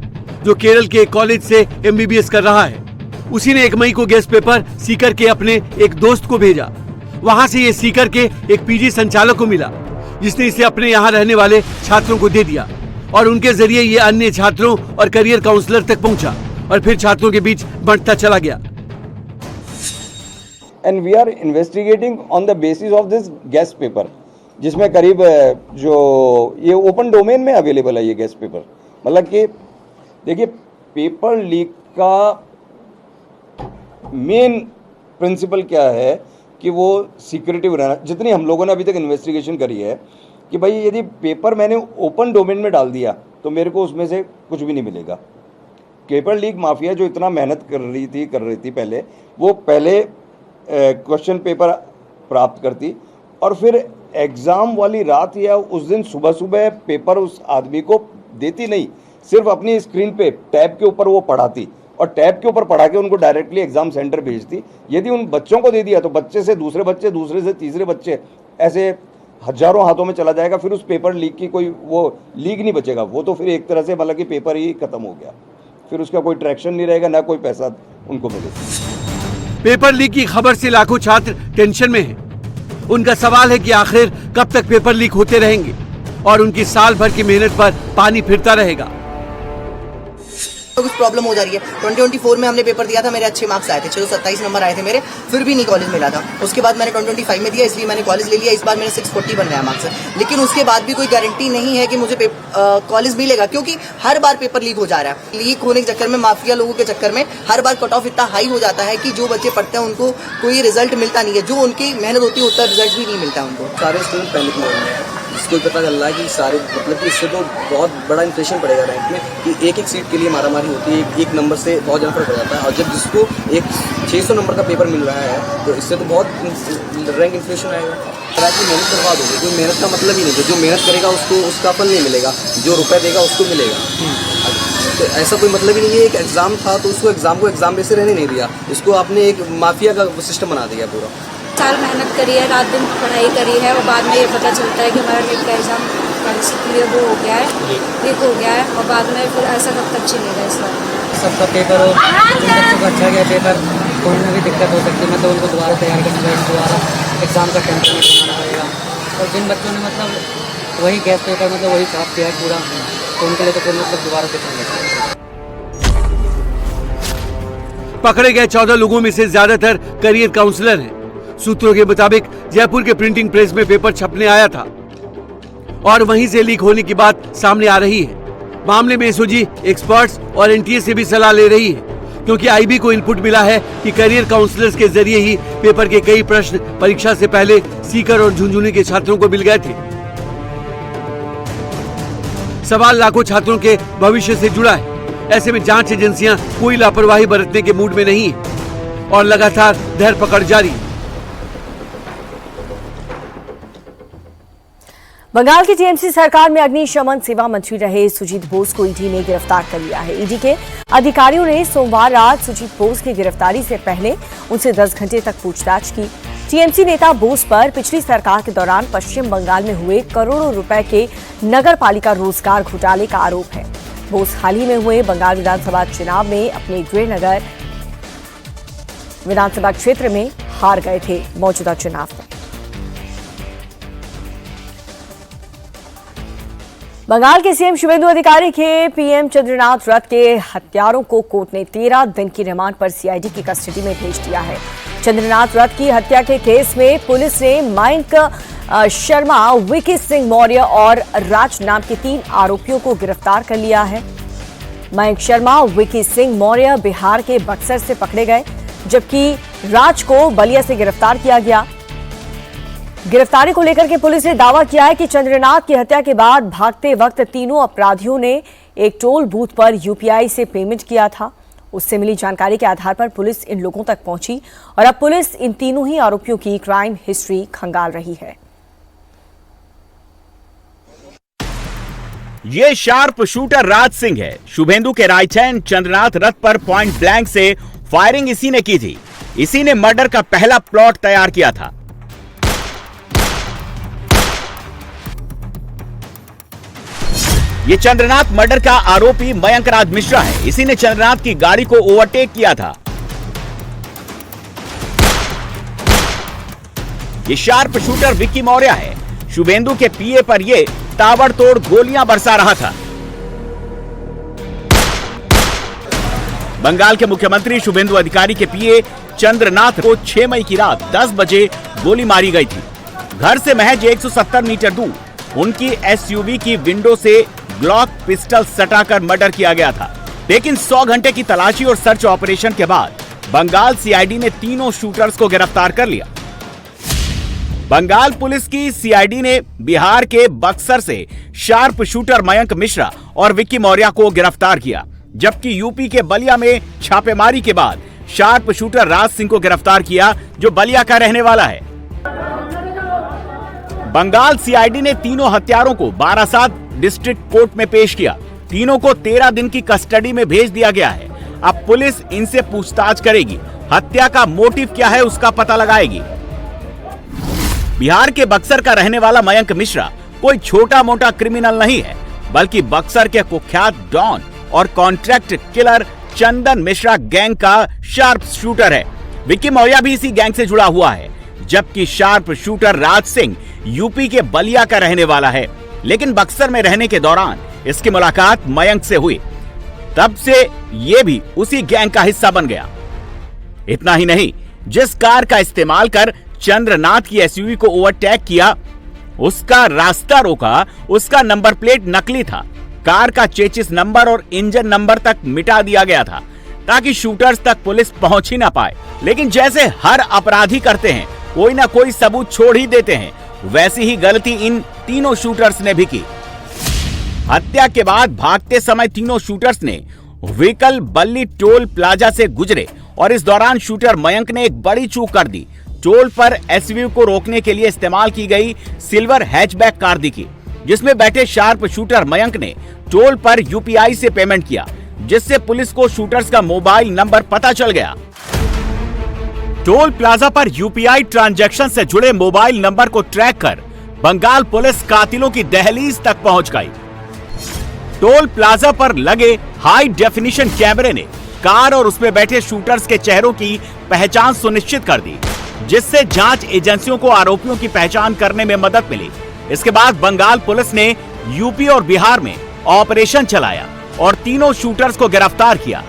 जो केरल के एक कॉलेज से एमबीबीएस कर रहा है। उसी ने 1 मई को गेस्ट पेपर सीकर के अपने एक दोस्त को भेजा। वहां से ये सीकर के एक पीजी संचालक को मिला, जिसने इसे अपने यहाँ रहने वाले छात्रों को दे दिया और उनके जरिए ये अन्य छात्रों और करियर काउंसलर तक पहुंचा और फिर छात्रों के बीच बांटता चला गया। And we are investigating on the basis of this guest paper, जिसमें करीब जो ये ओपन डोमेन में अवेलेबल है ये गेस्ट पेपर। मतलब कि देखिए, पेपर लीक का मेन प्रिंसिपल क्या है कि वो सिक्योरिटी रहना। जितनी हम लोगों ने अभी तक इन्वेस्टिगेशन करी है कि भाई यदि पेपर मैंने ओपन डोमेन में डाल दिया तो मेरे को उसमें से कुछ भी नहीं मिलेगा। पेपर लीक माफिया जो इतना मेहनत कर रही थी पहले, वो पहले क्वेश्चन पेपर प्राप्त करती और फिर एग्ज़ाम वाली रात या उस दिन सुबह सुबह पेपर उस आदमी को देती नहीं, सिर्फ अपनी स्क्रीन पे टैब के ऊपर वो पढ़ाती और टैब के ऊपर पढ़ा के उनको डायरेक्टली एग्जाम सेंटर भेजती। यदि उन बच्चों को दे दिया तो बच्चे से दूसरे बच्चे, दूसरे से तीसरे बच्चे, ऐसे हजारों हाथों में चला जाएगा। फिर उस पेपर लीक की कोई वो लीक नहीं बचेगा, वो तो फिर एक तरह से मतलब कि पेपर ही खत्म हो गया, फिर उसका कोई ट्रैक्शन नहीं रहेगा, ना कोई पैसा उनको मिलेगा। पेपर लीक की खबर से लाखों छात्र टेंशन में हैं। उनका सवाल है कि आखिर कब तक पेपर लीक होते रहेंगे और उनकी साल भर की मेहनत पर पानी फिरता रहेगा। कुछ प्रॉब्लम हो जा रही है। 2024 में हमने पेपर दिया था, मेरे अच्छे मार्क्स आए थे, 627 नंबर आए थे मेरे, फिर भी नहीं कॉलेज मिला था। उसके बाद मैंने 2025 में दिया, इसलिए मैंने कॉलेज ले लिया। इस बार मेरे 640 बन रहा है मार्क्स, लेकिन उसके बाद भी कोई गारंटी नहीं है कि मुझे कॉलेज मिलेगा, क्योंकि हर बार पेपर लीक हो जा रहा है। लीक होने के चक्कर में, माफिया लोगों के चक्कर में हर बार कट ऑफ इतना हाई हो जाता है कि जो बच्चे पढ़ते हैं उनको कोई रिजल्ट मिलता नहीं है, जो उनकी मेहनत होती है उतना रिजल्ट भी नहीं मिलता उनको। सारे स्टूडेंट पैनिक मोड में है, इसको पता चल रहा है कि सारे मतलब कि इससे तो बहुत बड़ा इन्फ्लेशन पड़ेगा रैंक में, कि एक सीट के लिए मारामारी होती है, एक नंबर से बहुत ज़्यादा फर्क हो जाता है। और जब जिसको एक 600 नंबर का पेपर मिल रहा है तो इससे तो बहुत रैंक इन्फ्लेशन आएगा। तरह की मेहनत बर्बाद होगी, कोई मेहनत का मतलब ही नहीं है। जो मेहनत करेगा उसको उसका फल नहीं मिलेगा, जो रुपये देगा उसको मिलेगा। तो ऐसा कोई मतलब ही नहीं है। एक एग्जाम था तो उसको एग्जाम को एग्जाम जैसे रहने नहीं दिया, इसको आपने एक माफिया का सिस्टम बना दिया पूरा। साल मेहनत करी है, रात दिन पढ़ाई करी है और बाद में ये पता चलता है कि हमारा नीट का एग्जाम क्लियर वो हो गया है, लीक हो गया है, और बाद में फिर ऐसा कब तक चलेगा। इस बार सबका पेपर हो, जिन बच्चों का अच्छा गया पेपर, कोई ना भी दिक्कत हो सकती है, मतलब उनको दोबारा तैयार करना पड़ेगा, दोबारा एग्जाम का टेंशन नहीं करना पड़ेगा। और जिन बच्चों ने मतलब वही गैस पेपर मतलब वही साफ किया है पूरा, तो उनके लिए तो फिर मतलब दोबारा पेपर। पकड़े गए 14 लोगों में से ज्यादातर करियर काउंसलर हैं। सूत्रों के मुताबिक जयपुर के प्रिंटिंग प्रेस में पेपर छपने आया था और वहीं से लीक होने की बात सामने आ रही है। मामले में एसओजी एक्सपर्ट्स और एनटीए से भी सलाह ले रही है, क्योंकि आईबी को इनपुट मिला है कि करियर काउंसलर्स के जरिए ही पेपर के कई प्रश्न परीक्षा से पहले सीकर और झुंझुनू के छात्रों को मिल गए थे। सवाल लाखों छात्रों के भविष्य से जुड़ा है। ऐसे में जांच एजेंसियां कोई लापरवाही बरतने के मूड में नहीं है और लगातार धरपकड़ जारी है। बंगाल की टीएमसी सरकार में अग्निशमन सेवा मंत्री रहे सुजीत बोस को ईडी ने गिरफ्तार कर लिया है। ईडी के अधिकारियों ने सोमवार रात सुजीत बोस की गिरफ्तारी से पहले उनसे 10 घंटे तक पूछताछ की। टीएमसी नेता बोस पर पिछली सरकार के दौरान पश्चिम बंगाल में हुए करोड़ों रुपए के नगर पालिका रोजगार घोटाले का आरोप है। बोस हाल ही में हुए बंगाल विधानसभा चुनाव में अपने गृहनगर विधानसभा क्षेत्र में हार गए थे। मौजूदा चुनाव में बंगाल के सीएम शुभेंदु अधिकारी के पीएम चंद्रनाथ रथ के हत्यारों को कोर्ट ने 13 दिन की रिमांड पर सीआईडी की कस्टडी में भेज दिया है। चंद्रनाथ रथ की हत्या के केस में पुलिस ने मयंक शर्मा, विकी सिंह मौर्य और राज नाम के 3 आरोपियों को गिरफ्तार कर लिया है। मयंक शर्मा, विकी सिंह मौर्य बिहार के बक्सर से पकड़े गए, जबकि राज को बलिया से गिरफ्तार किया गया। गिरफ्तारी को लेकर के पुलिस ने दावा किया है कि चंद्रनाथ की हत्या के बाद भागते वक्त तीनों अपराधियों ने एक टोल बूथ पर यूपीआई से पेमेंट किया था। उससे मिली जानकारी के आधार पर पुलिस इन लोगों तक पहुंची और अब पुलिस इन तीनों ही आरोपियों की क्राइम हिस्ट्री खंगाल रही है। ये शार्प शूटर राज सिंह है। शुभेंदु के राइट हैंड चंद्रनाथ रथ पर पॉइंट ब्लैंक से फायरिंग इसी ने की थी। इसी ने मर्डर का पहला प्लॉट तैयार किया था। ये चंद्रनाथ मर्डर का आरोपी मयंक राज मिश्रा है। इसी ने चंद्रनाथ की गाड़ी को ओवरटेक किया था। ये शार्प शूटर विक्की मौर्य है। शुभेंदु के पीए पर ये ताबड़तोड़ गोलियां बरसा रहा था। बंगाल के मुख्यमंत्री शुभेंदु अधिकारी के पीए चंद्रनाथ को 6 मई की रात 10 बजे गोली मारी गई थी। घर से महज 170 मीटर दूर उनकी एसयूवी की विंडो से ग्लॉक पिस्टल सटाकर मर्डर किया गया था। लेकिन 100 घंटे की तलाशी और सर्च ऑपरेशन के बाद बंगाल सीआईडी ने तीनों शूटर्स को गिरफ्तार कर लिया। बंगाल पुलिस की सीआईडी ने बिहार के बक्सर से शार्प शूटर मयंक मिश्रा और विक्की मौर्य को गिरफ्तार किया, जबकि यूपी के बलिया में छापेमारी के बाद शार्प शूटर राज सिंह को गिरफ्तार किया, जो बलिया का रहने वाला है। बंगाल सीआईडी ने तीनों हत्यारों को बारासात डिस्ट्रिक्ट कोर्ट में पेश किया। तीनों को 13 दिन की कस्टडी में भेज दिया गया है। अब पुलिस इनसे पूछताछ करेगी। हत्या का मोटिव क्या है उसका पता लगाएगी। बिहार के बक्सर का रहने वाला मयंक मिश्रा कोई छोटा मोटा क्रिमिनल नहीं है, बल्कि बक्सर के कुख्यात डॉन और कॉन्ट्रैक्ट किलर चंदन मिश्रा गैंग का शार्प शूटर है। विक्की मौर्य भी इसी गैंग से जुड़ा हुआ है, जबकि sharp shooter Raj Singh UP के बलिया का रहने वाला है। लेकिन बक्सर में रहने के दौरान इसकी मुलाकात मयंक से हुई, तब से ये भी उसी गैंग का हिस्सा बन गया। इतना ही नहीं, जिस कार का इस्तेमाल कर चंद्रनाथ की एसयूवी को ओवरटेक किया, उसका रास्ता रोका, उसका नंबर प्लेट नकली था। कार का चेचिस नंबर और इंजन नंबर तक मिटा दिया गया था, ताकि शूटर्स तक पुलिस पहुंच ही ना पाए। लेकिन जैसे हर अपराधी करते हैं, कोई ना कोई सबूत छोड़ ही देते हैं, वैसी ही गलती इन तीनों शूटर्स ने भी की। हत्या के बाद भागते समय तीनों शूटर्स ने व्हीकल बल्ली टोल प्लाजा से गुजरे और इस दौरान शूटर मयंक ने एक बड़ी चूक कर दी। टोल पर एसयूवी को रोकने के लिए इस्तेमाल की गई सिल्वर हैचबैक कार दिखी, जिसमें बैठे शार्प शूटर मयंक ने टोल पर यूपीआई से पेमेंट किया, जिससे पुलिस को शूटर्स का मोबाइल नंबर पता चल गया। टोल प्लाजा पर यूपीआई ट्रांजैक्शन से जुड़े मोबाइल नंबर को ट्रैक कर बंगाल पुलिस कातिलों की दहलीज तक पहुंच गई। टोल प्लाजा पर लगे हाई डेफिनेशन कैमरे ने कार और उसमें बैठे शूटर्स के चेहरों की पहचान सुनिश्चित कर दी, जिससे जांच एजेंसियों को आरोपियों की पहचान करने में मदद मिली। इसके बाद बंगाल पुलिस ने यूपी और बिहार में ऑपरेशन चलाया और तीनों शूटर्स को गिरफ्तार किया।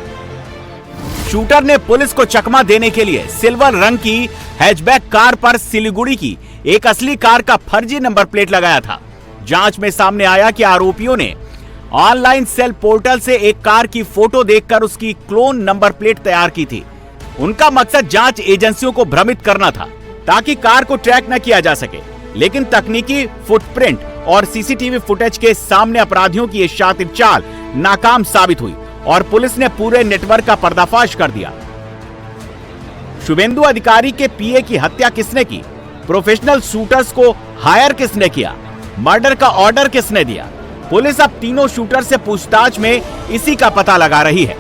शूटर ने पुलिस को चकमा देने के लिए सिल्वर रंग की हैचबैक कार पर सिलीगुड़ी की एक असली कार का फर्जी नंबर प्लेट लगाया था। जांच में सामने आया कि आरोपियों ने ऑनलाइन सेल पोर्टल से एक कार की फोटो देखकर उसकी क्लोन नंबर प्लेट तैयार की थी। उनका मकसद जांच एजेंसियों को भ्रमित करना था, ताकि कार को ट्रैक न किया जा सके। लेकिन तकनीकी फुटप्रिंट और सीसीटीवी फुटेज के सामने अपराधियों की ये शातिर चाल नाकाम साबित हुई और पुलिस ने पूरे नेटवर्क का पर्दाफाश कर दिया। शुभेंदु अधिकारी के पीए की हत्या किसने की? प्रोफेशनल शूटर्स को हायर किसने किया? मर्डर का ऑर्डर किसने दिया? पुलिस अब तीनों शूटर से पूछताछ में इसी का पता लगा रही है।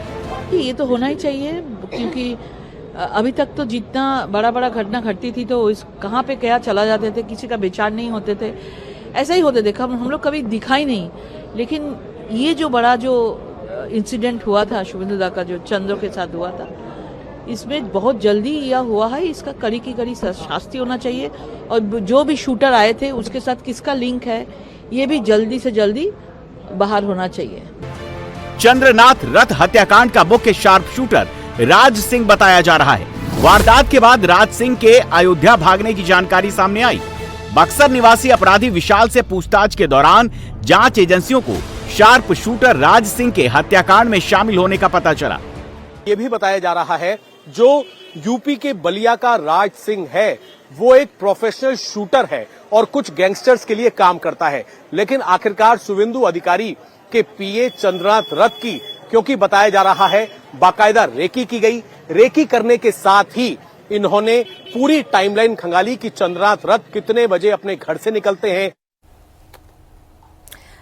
ये तो होना ही चाहिए, क्योंकि अभी तक तो जितना बड़ा बड़ा घटना घटती थी तो इस कहाँ पे क्या चला जाते थे, किसी का विचार नहीं होते थे, ऐसा ही होते थे। हम लोग कभी दिखाई नहीं। लेकिन ये जो बड़ा जो इंसिडेंट हुआ था शुभेंदु दा का, जो चंद्र के साथ हुआ था, इसमें बहुत जल्दी यह हुआ है। इसका कड़ी की कड़ी शास्ति होना चाहिए और जो भी शूटर आए थे उसके साथ किसका लिंक है, ये भी जल्दी से जल्दी बाहर होना चाहिए। चंद्रनाथ रथ हत्याकांड का मुख्य शार्प शूटर राज सिंह बताया जा रहा है। वारदात के बाद राज सिंह के अयोध्या भागने की जानकारी सामने आई। बक्सर निवासी अपराधी विशाल से पूछताछ के दौरान जांच एजेंसियों को शार्प शूटर राज सिंह के हत्याकांड में शामिल होने का पता चला। ये भी बताया जा रहा है जो यूपी के बलिया का राज सिंह है वो एक प्रोफेशनल शूटर है और कुछ गैंगस्टर्स के लिए काम करता है। लेकिन आखिरकार शुभेंदु अधिकारी के पीए चंद्रनाथ रथ की क्योंकि बताया जा रहा है बाकायदा रेकी की गई। रेकी करने के साथ ही इन्होंने पूरी टाइमलाइन खंगाली कि चंद्रनाथ रथ कितने बजे अपने घर से निकलते हैं।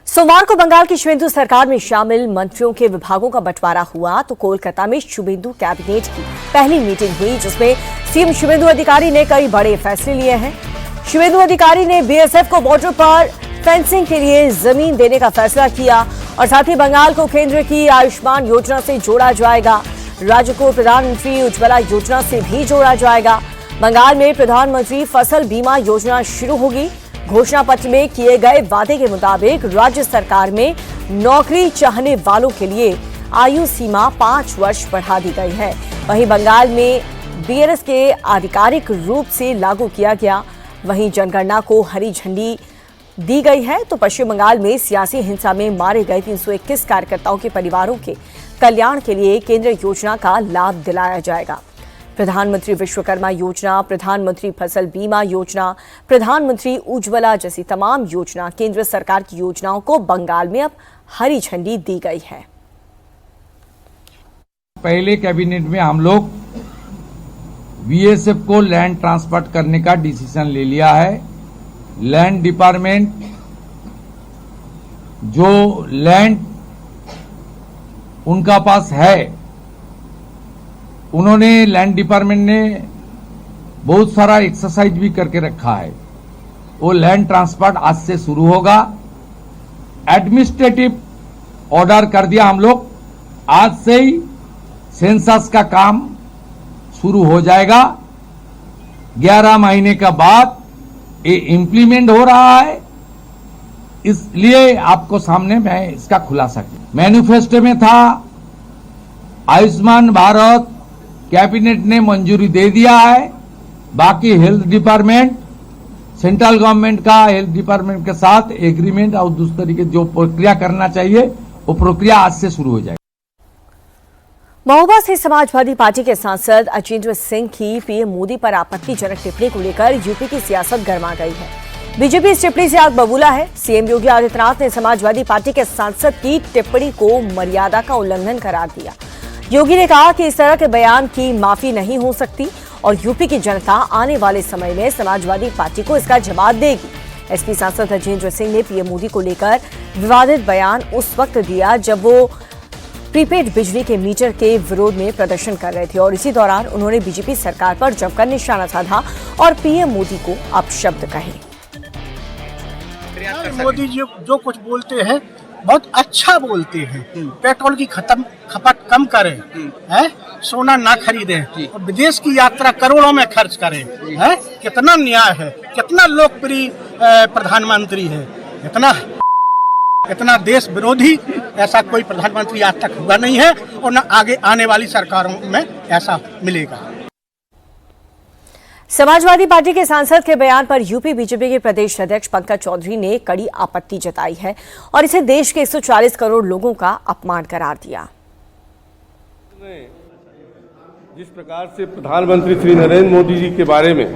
सोमवार को बंगाल की शुभेंदु सरकार में शामिल मंत्रियों के विभागों का बंटवारा हुआ तो कोलकाता में शुभेंदु कैबिनेट की पहली मीटिंग हुई, जिसमें सीएम शुभेंदु अधिकारी ने कई बड़े फैसले लिए हैं। शुभेंदु अधिकारी ने बीएसएफ को बॉर्डर पर फेंसिंग के लिए जमीन देने का फैसला किया और साथ ही बंगाल को केंद्र की आयुष्मान योजना से जोड़ा जाएगा। राज्य को प्रधानमंत्री उज्ज्वला योजना से भी जोड़ा जाएगा। बंगाल में प्रधानमंत्री फसल बीमा योजना शुरू होगी। घोषणा पत्र में किए गए वादे के मुताबिक राज्य सरकार में नौकरी चाहने वालों के लिए आयु सीमा 5 वर्ष बढ़ा दी गई है। वहीं बंगाल में बीआरएस के आधिकारिक रूप से लागू किया गया। वहीं जनगणना को हरी झंडी दी गई है तो पश्चिम बंगाल में सियासी हिंसा में मारे गए 321 कार्यकर्ताओं के परिवारों के कल्याण के लिए केंद्र योजना का लाभ दिलाया जाएगा। प्रधानमंत्री विश्वकर्मा योजना, प्रधानमंत्री फसल बीमा योजना, प्रधानमंत्री उज्ज्वला जैसी तमाम योजना केंद्र सरकार की योजनाओं को बंगाल में अब हरी झंडी दी गई है। पहले कैबिनेट में हम लोग बीएसएफ को लैंड ट्रांसफर करने का डिसीजन ले लिया है। लैंड डिपार्टमेंट जो लैंड उनका पास है, उन्होंने लैंड डिपार्टमेंट ने बहुत सारा एक्सरसाइज भी करके रखा है। वो लैंड ट्रांसफर आज से शुरू होगा। एडमिनिस्ट्रेटिव ऑर्डर कर दिया हम लोग, आज से ही सेंसस का काम शुरू हो जाएगा। 11 महीने के बाद ये इम्प्लीमेंट हो रहा है, इसलिए आपको सामने मैं इसका खुलासा किया। मैनिफेस्टो में था आयुष्मान भारत, कैबिनेट ने मंजूरी दे दिया है। बाकी हेल्थ डिपार्टमेंट, सेंट्रल गवर्नमेंट का हेल्थ डिपार्टमेंट के साथ एग्रीमेंट और दूसरे तरीके जो प्रक्रिया करना चाहिए वो प्रक्रिया आज से शुरू हो जाएगी। महोबा से समाजवादी पार्टी के सांसद अजितेंद्र सिंह की पीएम मोदी पर आपत्तिजनक टिप्पणी को लेकर यूपी की सियासत गर्मा गई है। बीजेपी इस टिप्पणी से आग बबूला है। सीएम योगी आदित्यनाथ ने समाजवादी पार्टी के सांसद की टिप्पणी को मर्यादा का उल्लंघन करार दिया। योगी ने कहा कि इस तरह के बयान की माफी नहीं हो सकती और यूपी की जनता आने वाले समय में समाजवादी पार्टी को इसका जवाब देगी। एसपी सांसद अजितेंद्र सिंह ने पीएम मोदी को लेकर विवादित बयान उस वक्त दिया जब वो प्रीपेड बिजली के मीटर के विरोध में प्रदर्शन कर रहे थे और इसी दौरान उन्होंने बीजेपी सरकार पर जमकर निशाना साधा और पीएम मोदी को अपशब्द कहे। मोदी जी जो कुछ बोलते हैं बहुत अच्छा बोलते हैं। पेट्रोल की खपत कम करें, हैं? सोना ना खरीदें और विदेश की यात्रा करोड़ों में खर्च करें। हैं? कितना न्याय है, कितना लोकप्रिय प्रधानमंत्री है, इतना देश विरोधी ऐसा कोई प्रधानमंत्री आज तक हुआ नहीं है और न आगे आने वाली सरकारों में ऐसा मिलेगा। समाजवादी पार्टी के सांसद के बयान पर यूपी बीजेपी के प्रदेश अध्यक्ष पंकज चौधरी ने कड़ी आपत्ति जताई है और इसे देश के 140 करोड़ लोगों का अपमान करार दिया। जिस प्रकार से प्रधानमंत्री श्री नरेंद्र मोदी जी के बारे में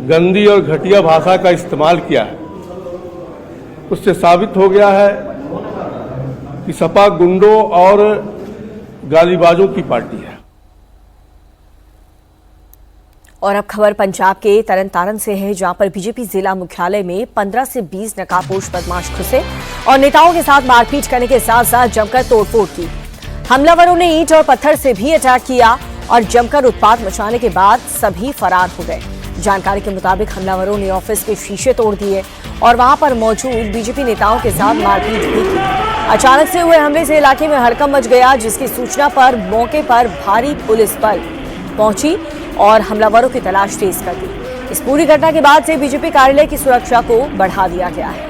गंदी और घटिया भाषा का इस्तेमाल किया है, उससे साबित हो गया है कि सपा गुंडों और गालीबाजों की पार्टी है। और अब खबर पंजाब के तरनतारन से है, जहां पर बीजेपी जिला मुख्यालय में 15 से 20 नकाबपोश बदमाश घुसे और नेताओं के साथ मारपीट करने के साथ साथ जमकर तोड़फोड़ की। हमलावरों ने ईंट और पत्थर से भी अटैक किया और जमकर उत्पात मचाने के बाद सभी फरार हो गए। जानकारी के मुताबिक हमलावरों ने ऑफिस के शीशे तोड़ दिए और वहां पर मौजूद बीजेपी नेताओं के साथ मारपीट भी की। अचानक से हुए हमले से इलाके में हड़कंप मच गया, जिसकी सूचना पर मौके पर भारी पुलिस बल पहुंची और हमलावरों की तलाश तेज कर दी। इस पूरी घटना के बाद से बीजेपी कार्यालय की सुरक्षा को बढ़ा दिया गया है।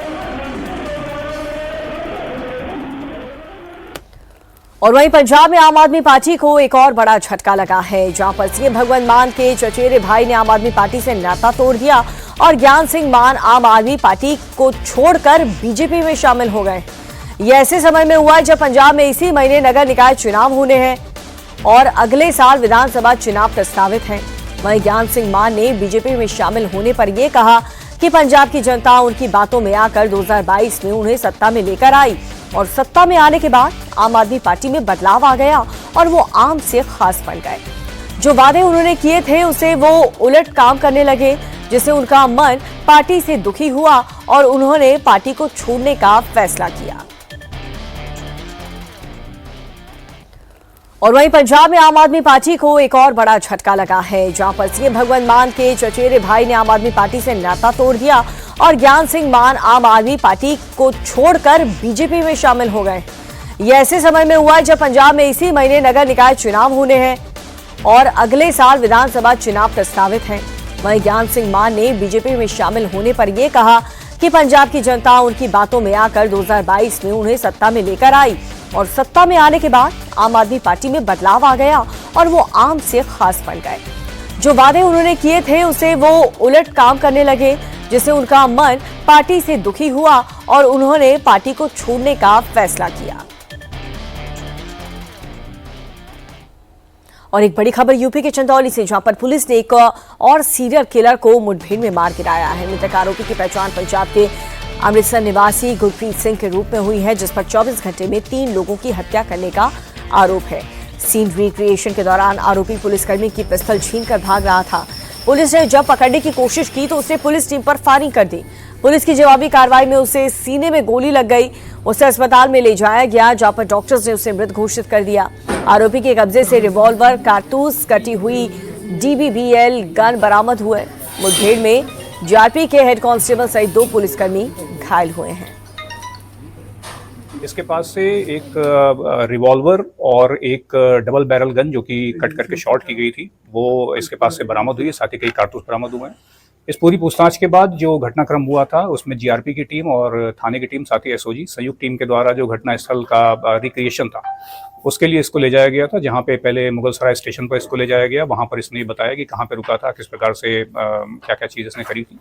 और वहीं पंजाब में आम आदमी पार्टी को एक और बड़ा झटका लगा है, जहां पर सीएम भगवंत मान के चचेरे भाई ने आम आदमी पार्टी से नाता तोड़ दिया और ज्ञान सिंह मान आम आदमी पार्टी को छोड़कर बीजेपी में शामिल हो गए। ये ऐसे समय में हुआ जब पंजाब में इसी महीने नगर निकाय चुनाव होने हैं और अगले साल विधानसभा चुनाव प्रस्तावित हैं। वहीं ज्ञान सिंह मान ने बीजेपी में शामिल होने पर यह कहा कि पंजाब की जनता उनकी बातों में आकर 2022 में उन्हें सत्ता में लेकर आई और सत्ता में आने के बाद आम आदमी पार्टी में बदलाव आ गया और वो आम से खास बन गए। जो वादे उन्होंने किए थे उसे वो उलट काम करने लगे, जिससे उनका मन पार्टी से दुखी हुआ और उन्होंने पार्टी को छोड़ने का फैसला किया। और वहीं पंजाब में आम आदमी पार्टी को एक और बड़ा झटका लगा है, जहां पर सीएम भगवंत मान के चचेरे भाई ने आम आदमी पार्टी से नाता तोड़ दिया और ज्ञान सिंह मान आम आदमी पार्टी को छोड़कर बीजेपी में शामिल हो गए। ये ऐसे समय में हुआ जब पंजाब में इसी महीने नगर निकाय चुनाव होने हैं और अगले साल विधानसभा चुनाव प्रस्तावित हैं। वहीं ज्ञान सिंह मान ने बीजेपी में शामिल होने पर यह कहा कि पंजाब की जनता उनकी बातों में आकर 2022 में उन्हें सत्ता में लेकर आई और सत्ता में आने के बाद आम आदमी पार्टी में बदलाव आ गया और वो आम से खास बन गए। जो वादे उन्होंने किए थे उसे वो उलट काम करने लगे, जिससे उनका मन पार्टी से दुखी हुआ और उन्होंने पार्टी को छोड़ने का फैसला किया। और एक बड़ी खबर यूपी के चंदौली से, जहां पर पुलिस ने एक और सीरियल किलर को मुठभेड़ में मार गिराया है। मृतक आरोपी की पहचान पंजाब के अमृतसर निवासी गुरप्रीत सिंह के रूप में हुई है, जिस पर 24 घंटे में 3 लोगों की हत्या करने का आरोप है। सीन रिक्रिएशन के दौरान आरोपी पुलिसकर्मी की पिस्तौल छीनकर भाग रहा था। पुलिस ने जब पकड़ने की कोशिश की तो उसने पुलिस टीम पर फायरिंग कर दी। पुलिस की जवाबी कार्रवाई में उसे सीने में गोली लग गई। उसे अस्पताल में ले जाया गया, जहां पर डॉक्टर्स ने उसे मृत घोषित कर दिया। आरोपी के कब्जे से रिवॉल्वर, कारतूस, कटी हुई DBBL गन बरामद हुए। मुठभेड़ में जीआरपी के हेड कांस्टेबल सहित 2 पुलिसकर्मी घायल हुए हैं। इसके पास से एक रिवॉल्वर और एक डबल बैरल गन जो कि कट करके शॉट की गई थी, वो इसके पास से बरामद हुई है। साथ ही कई कारतूस बरामद हुए हैं। इस पूरी पूछताछ के बाद जो घटनाक्रम हुआ था उसमें जीआरपी की टीम और थाने की टीम, साथ ही एसओजी संयुक्त टीम के द्वारा जो घटनास्थल का रिक्रिएशन था उसके लिए इसको ले जाया गया था, जहां पे पहले मुगलसराय स्टेशन पर इसको ले जाया गया। वहां पर इसने बताया कि कहां पे रुका था, किस प्रकार से क्या क्या चीज़ इसने करी थी।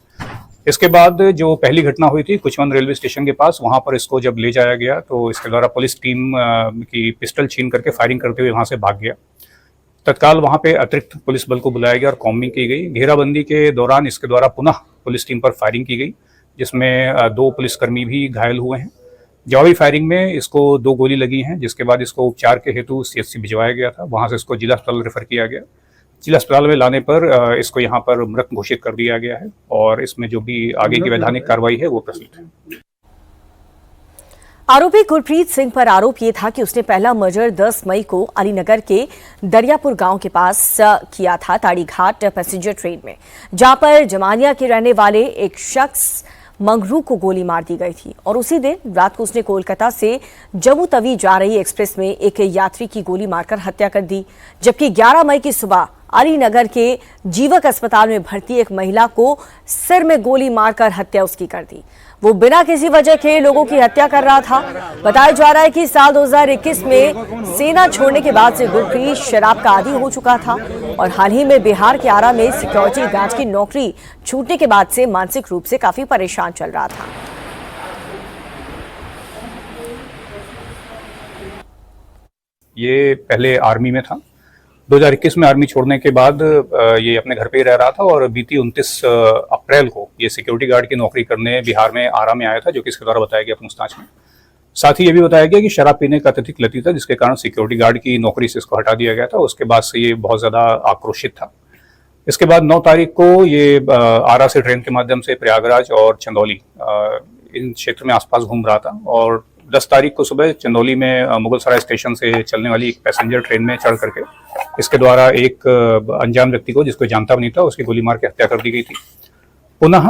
इसके बाद जो पहली घटना हुई थी कुचमन रेलवे स्टेशन के पास, वहां पर इसको जब ले जाया गया तो इसके द्वारा पुलिस टीम की पिस्टल छीन करके फायरिंग करते हुए वहां से भाग गया। तत्काल वहां पे अतिरिक्त पुलिस बल को बुलाया गया और कॉम्बिंग की गई। घेराबंदी के दौरान इसके द्वारा पुनः पुलिस टीम पर फायरिंग की गई, जिसमें 2 पुलिसकर्मी भी घायल हुए हैं। जवाबी फायरिंग में इसको 2 गोली लगी हैं, जिसके बाद इसको उपचार के हेतु CHC भिजवाया गया था। वहां से इसको जिला अस्पताल रेफर किया गया। जिला अस्पताल में लाने पर इसको यहाँ पर मृत घोषित कर दिया गया है और इसमें जो भी आगे की वैधानिक कार्रवाई है वो प्रस्तुत है। आरोपी गुरप्रीत सिंह पर आरोप ये था कि उसने पहला मर्डर 10 मई को अलीनगर के दरियापुर गांव के पास किया था, ताड़ीघाट पैसेंजर ट्रेन में, जहां पर जमानिया के रहने वाले एक शख्स मंगरू को गोली मार दी गई थी। और उसी दिन रात को उसने कोलकाता से जम्मू तवी जा रही एक्सप्रेस में एक यात्री की गोली मारकर हत्या कर दी, जबकि 11 मई की सुबह अलीनगर के जीवक अस्पताल में भर्ती एक महिला को सिर में गोली मारकर हत्या उसकी कर दी। वो बिना किसी वजह के लोगों की हत्या कर रहा था। बताया जा रहा है कि साल 2021 में सेना छोड़ने के बाद से गुरप्रीत शराब का आदी हो चुका था और हाल ही में बिहार के आरा में सिक्योरिटी गार्ड की नौकरी छूटने के बाद से मानसिक रूप से काफी परेशान चल रहा था। ये पहले आर्मी में था। 2021 में आर्मी छोड़ने के बाद ये अपने घर पे ही रह रहा था और बीती 29 अप्रैल को ये सिक्योरिटी गार्ड की नौकरी करने बिहार में आरा में आया था, जो कि इसके द्वारा बताया गया पूछताछ में। साथ ही ये भी बताया गया कि शराब पीने का अत्यधिक लती था, जिसके कारण सिक्योरिटी गार्ड की नौकरी से इसको हटा दिया गया था। उसके बाद से ये बहुत ज़्यादा आक्रोशित था। इसके बाद 9 तारीख को ये आरा से ट्रेन के माध्यम से प्रयागराज और चंदौली इन क्षेत्र में आसपास घूम रहा था और 10 तारीख को सुबह चंदौली में मुगलसराय स्टेशन से चलने वाली एक पैसेंजर ट्रेन में चढ़ करके इसके द्वारा एक अनजान व्यक्ति को, जिसको जानता भी नहीं था, उसकी गोली मार के हत्या कर दी गई थी। पुनः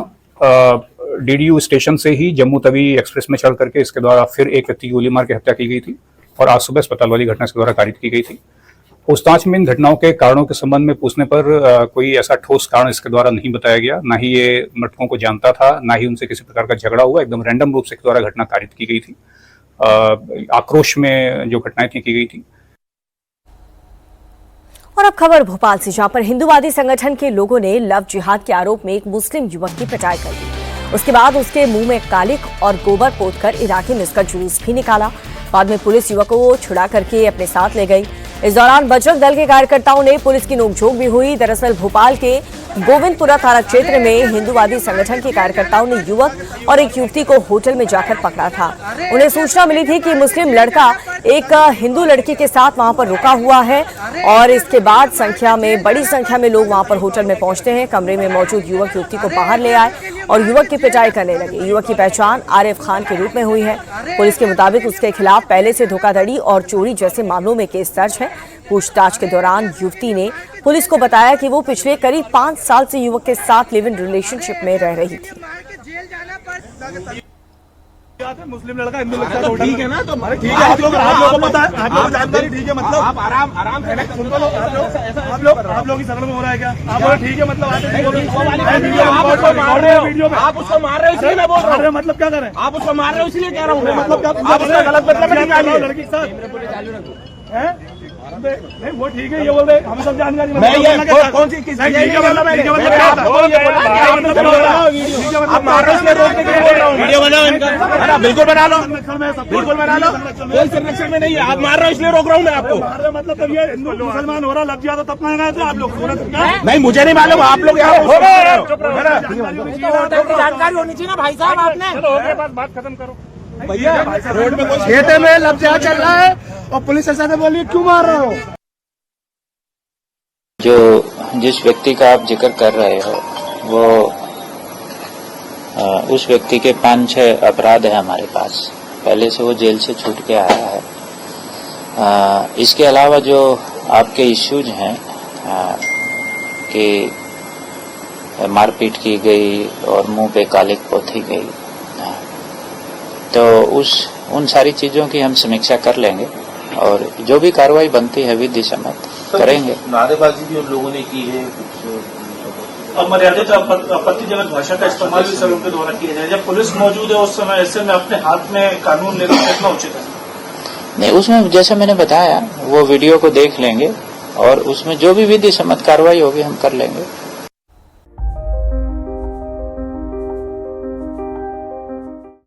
DDU स्टेशन से ही जम्मू तवी एक्सप्रेस में चढ़ करके इसके द्वारा फिर एक व्यक्ति की गोली मार के हत्या की गई थी और आज सुबह अस्पताल वाली घटना इसके द्वारा कारित की गई थी। पूछताछ में इन घटनाओं के कारणों के संबंध में पूछने पर कोई ऐसा ठोस कारण इसके द्वारा नहीं बताया गया। ना ही ये मृतकों को जानता था, ना ही उनसे किसी प्रकार का झगड़ा हुआ। एकदम रैंडम रूप से इसके द्वारा घटना कारित की गई थी। आक्रोश में जो घटनाएं की गई थी। और अब खबर भोपाल से, जहां पर हिंदूवादी संगठन के लोगों ने लव जिहाद के आरोप में एक मुस्लिम युवक की पिटाई कर दी। उसके बाद उसके मुंह में कालिक और गोबर पोतकर इराकी में उसका जुलूस भी निकाला। बाद में पुलिस युवक को छुड़ा करके अपने साथ ले गई। इस दौरान बजरंग दल के कार्यकर्ताओं ने पुलिस की नोकझोंक भी हुई। दरअसल भोपाल के गोविंदपुरा थाना क्षेत्र में हिंदूवादी संगठन के कार्यकर्ताओं ने युवक और एक युवती को होटल में जाकर पकड़ा था। उन्हें सूचना मिली थी कि मुस्लिम लड़का एक हिंदू लड़की के साथ वहां पर रुका हुआ है और इसके बाद बड़ी संख्या में लोग वहां पर होटल में पहुंचते हैं। कमरे में मौजूद युवक युवती को बाहर ले आए और युवक की पिटाई करने लगे। युवक की पहचान आरिफ खान के रूप में हुई है। पुलिस के मुताबिक उसके खिलाफ पहले से धोखाधड़ी और चोरी जैसे मामलों में केस दर्ज है। पूछताछ के दौरान युवती ने पुलिस को बताया कि वो पिछले करीब 5 साल से युवक के साथ लिव इन रिलेशनशिप में रह रही थी। मुस्लिम लड़का हिंदू लड़का तो ठीक है ना, तो ठीक है, आप लोग को पता है, आप लोग जानकारी ठीक है, मतलब आप आराम से सुन लो, आप लोग ही शरण में हो रहा है क्या? आप लोग ठीक है, मतलब आप उसको मार रहे हो इसलिए मैं बोल रहा हूँ, मतलब क्या करें? आप उसको मार रहे हो इसलिए कह रहा हूँ, मतलब आप उसका गलत मतलब लड़की के साथ नहीं, वो ठीक है, ये बोल रहे हम सब जानकारी कौन सी किस आप मार रहे हो, वीडियो बनाओ इनका, बिल्कुल बना लो, कोई संरक्षण में नहीं है, आप मार रहे हो इसलिए रोक रहा हूँ मैं आपको। मतलब तब ये हिंदू मुसलमान हो रहा लग जाता तब मांगा थे आप लोग? नहीं, मुझे नहीं मालूम, आप लोग यहाँ जानकारी होनी चाहिए ना भाई साहब, आपने बात खत्म करो भैया। रोड में खेते में लफ्जा चल रहा है और पुलिस ऐसा बोलिए क्यों मार रहे हो? जिस व्यक्ति का आप जिक्र कर रहे हो वो उस व्यक्ति के 5-6 अपराध है हमारे पास, पहले से वो जेल से छूट के आया है। इसके अलावा जो आपके इश्यूज हैं कि मारपीट की गई और मुंह पे कालिक पोती गई, तो उन सारी चीजों की हम समीक्षा कर लेंगे और जो भी कार्रवाई बनती है विधि सम्मत करेंगे। नारेबाजी भी उन लोगों ने की है, अमर्यादित आपत्तिजनक भाषा का इस्तेमाल भी सब उनके द्वारा किया जाए। जब पुलिस मौजूद है उस समय ऐसे में अपने हाथ में कानून लेना कितना उचित है? नहीं, उसमें जैसे मैंने बताया वो वीडियो को देख लेंगे और उसमें जो भी विधि सम्मत कार्रवाई होगी हम कर लेंगे।